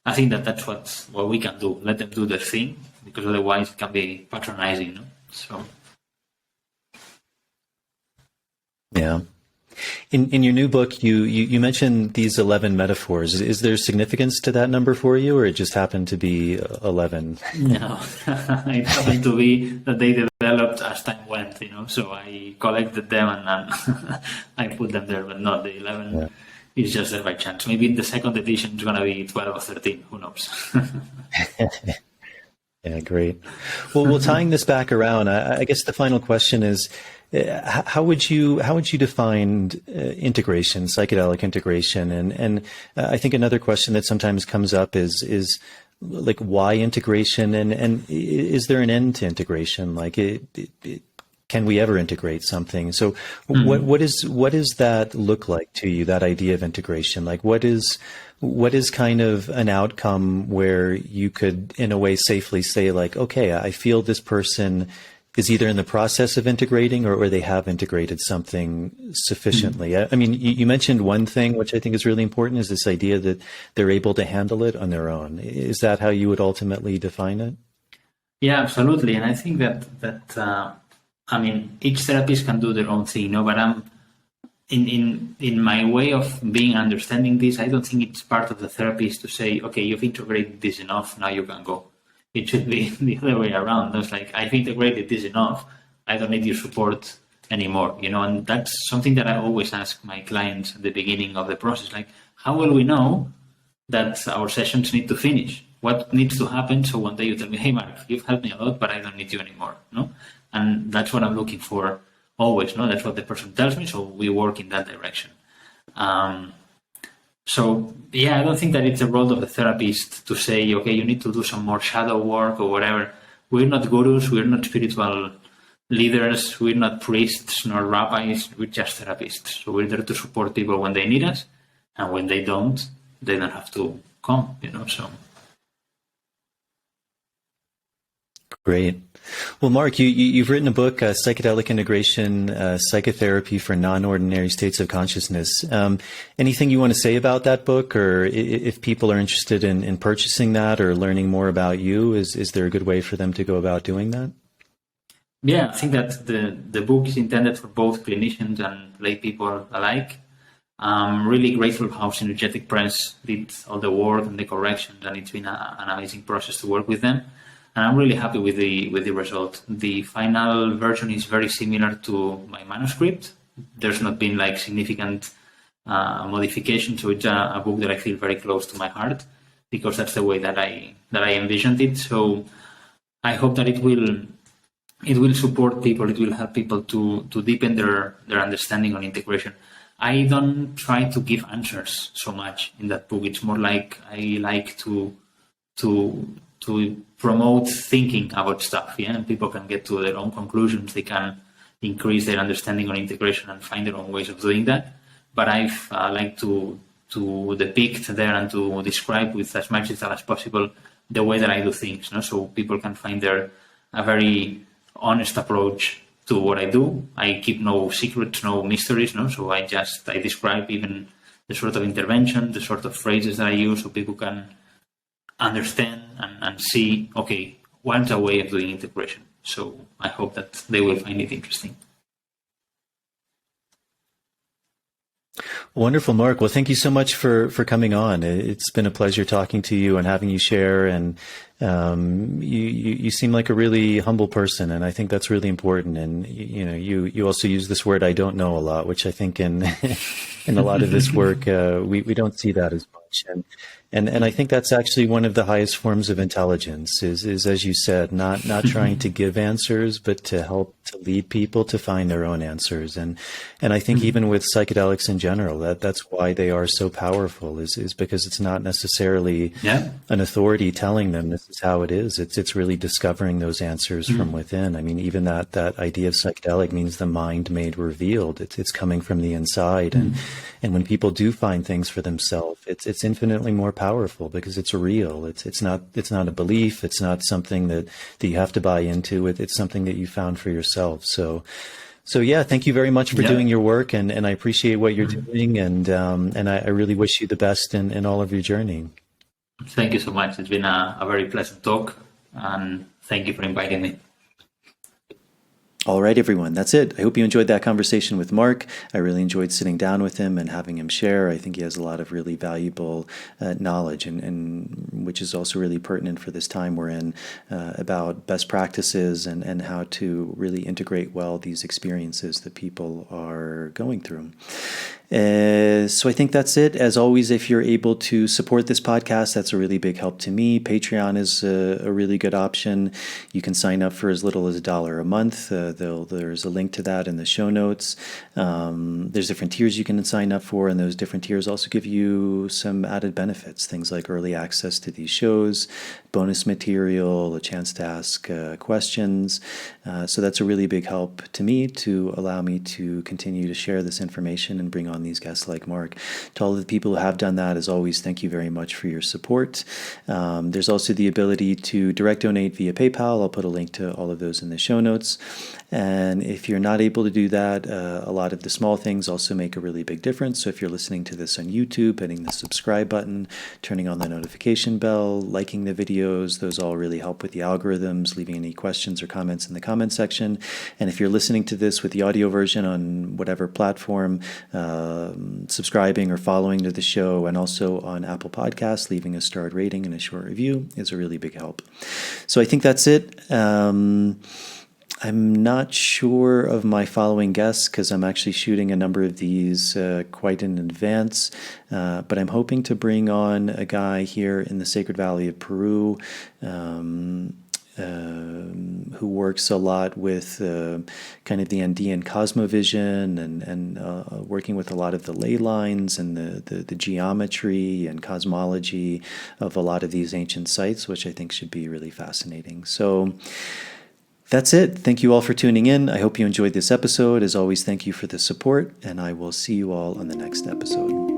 I think that that's what we can do. Let them do their thing, because otherwise it can be patronizing. So. Yeah. In your new book, you mentioned these 11 metaphors. Is there significance to that number for you, or it just happened to be 11? No, it happened to be that they developed as time went, So I collected them and I put them there, but not the 11. Yeah. It's just there by chance. Maybe in the second edition it's going to be 12 or 13. Who knows? Yeah, great. Well, tying this back around, I guess the final question is, how would you define integration, psychedelic integration? And I think another question that sometimes comes up is like, why integration? And is there an end to integration? Like, can we ever integrate something? So what does that look like to you, that idea of integration? Like what is kind of an outcome where you could, in a way, safely say like, okay, I feel this person is either in the process of integrating or they have integrated something sufficiently. I mean, you mentioned one thing, which I think is really important, is this idea that they're able to handle it on their own. Is that how you would ultimately define it? Yeah, absolutely. And I think that I mean, each therapist can do their own thing, but in my way of being understanding this, I don't think it's part of the therapist to say, okay, you've integrated this enough, now you can go. It should be the other way around. It's like, I've integrated this enough, I don't need your support anymore, and that's something that I always ask my clients at the beginning of the process. Like, how will we know that our sessions need to finish? What needs to happen so one day you tell me, hey, Marc, you've helped me a lot, but I don't need you anymore, And that's what I'm looking for always, That's what the person tells me, so we work in that direction. So, yeah, I don't think that it's the role of the therapist to say, okay, you need to do some more shadow work or whatever. We're not gurus, we're not spiritual leaders, we're not priests nor rabbis, we're just therapists. So we're there to support people when they need us, and when they don't have to come, so. Great. Well, Marc, you've written a book, Psychedelic Integration, Psychotherapy for Non-Ordinary States of Consciousness. Anything you want to say about that book, or if people are interested in purchasing that or learning more about you, is there a good way for them to go about doing that? Yeah, I think that the book is intended for both clinicians and lay people alike. I'm really grateful how Synergetic Press did all the work and the corrections, and it's been an amazing process to work with them. And I'm really happy with the result. The final version is very similar to my manuscript. There's not been like significant modification, so it's a book that I feel very close to my heart, because that's the way that I envisioned it. So I hope that it will support people. It will help people to deepen their understanding on integration. I don't try to give answers so much in that book. It's more like I like to promote thinking about stuff, and people can get to their own conclusions. They can increase their understanding on integration and find their own ways of doing that. But I've like to depict there and to describe with as much detail as possible the way that I do things, so people can find a very honest approach to what I do. I keep no secrets, no mysteries, so I describe even the sort of intervention, the sort of phrases that I use, so people can understand and see, okay, what's a way of doing integration. So I hope that they will find it interesting. Wonderful, Marc. Well, thank you so much for coming on. It's been a pleasure talking to you and having you share. And you seem like a really humble person, and I think that's really important. And you also use this word "I don't know" a lot, which I think in a lot of this work we don't see that as much. And I think that's actually one of the highest forms of intelligence is as you said, not trying to give answers, but to help to lead people to find their own answers. And I think even with psychedelics in general, that's why they are so powerful is because it's not necessarily an authority telling them this is how it is. It's really discovering those answers from within. I mean, even that idea of psychedelic means the mind made revealed. It's coming from the inside. And when people do find things for themselves, it's infinitely more powerful because it's real. It's not a belief. It's not something that you have to buy into. It's something that you found for yourself. So yeah, thank you very much for doing your work, and I appreciate what you're doing, and I really wish you the best in all of your journey. Thank you so much. It's been a very pleasant talk, and thank you for inviting me. All right, everyone, that's it. I hope you enjoyed that conversation with Marc. I really enjoyed sitting down with him and having him share. I think he has a lot of really valuable knowledge, and which is also really pertinent for this time we're in, about best practices and how to really integrate well these experiences that people are going through. So I think that's it. As always, if you're able to support this podcast, that's a really big help to me. Patreon is a really good option. You can sign up for as little as $1 a month. There's a link to that in the show notes. There's different tiers you can sign up for, and those different tiers also give you some added benefits, things like early access to these shows, bonus material, a chance to ask questions. So that's a really big help to me to allow me to continue to share this information and bring on these guests like Marc. To all of the people who have done that, as always, thank you very much for your support. There's also the ability to direct donate via PayPal. I'll put a link to all of those in the show notes. And if you're not able to do that, a lot of the small things also make a really big difference. So if you're listening to this on YouTube, hitting the subscribe button, turning on the notification bell, liking the videos, those all really help with the algorithms, leaving any questions or comments in the comment section. And if you're listening to this with the audio version on whatever platform, subscribing or following to the show, and also on Apple Podcasts, leaving a starred rating and a short review is a really big help. So I think that's it. I'm not sure of my following guests because I'm actually shooting a number of these quite in advance, but I'm hoping to bring on a guy here in the Sacred Valley of Peru who works a lot with kind of the Andean cosmovision and working with a lot of the ley lines and the geometry and cosmology of a lot of these ancient sites, which I think should be really fascinating. So that's it. Thank you all for tuning in. I hope you enjoyed this episode. As always, thank you for the support, and I will see you all on the next episode.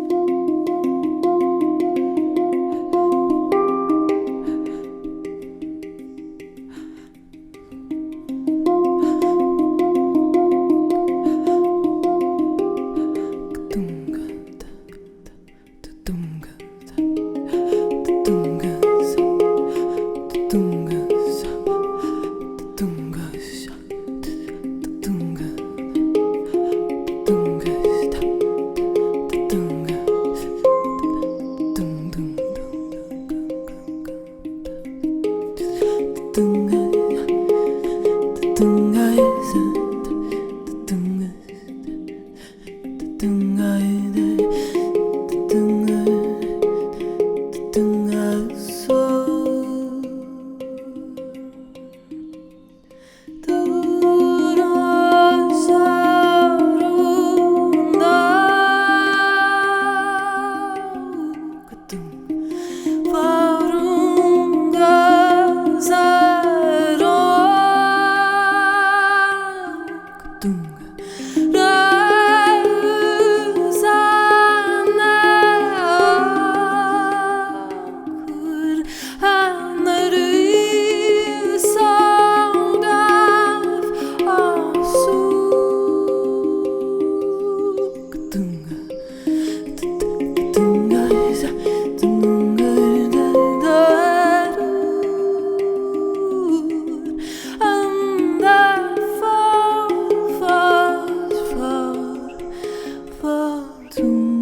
To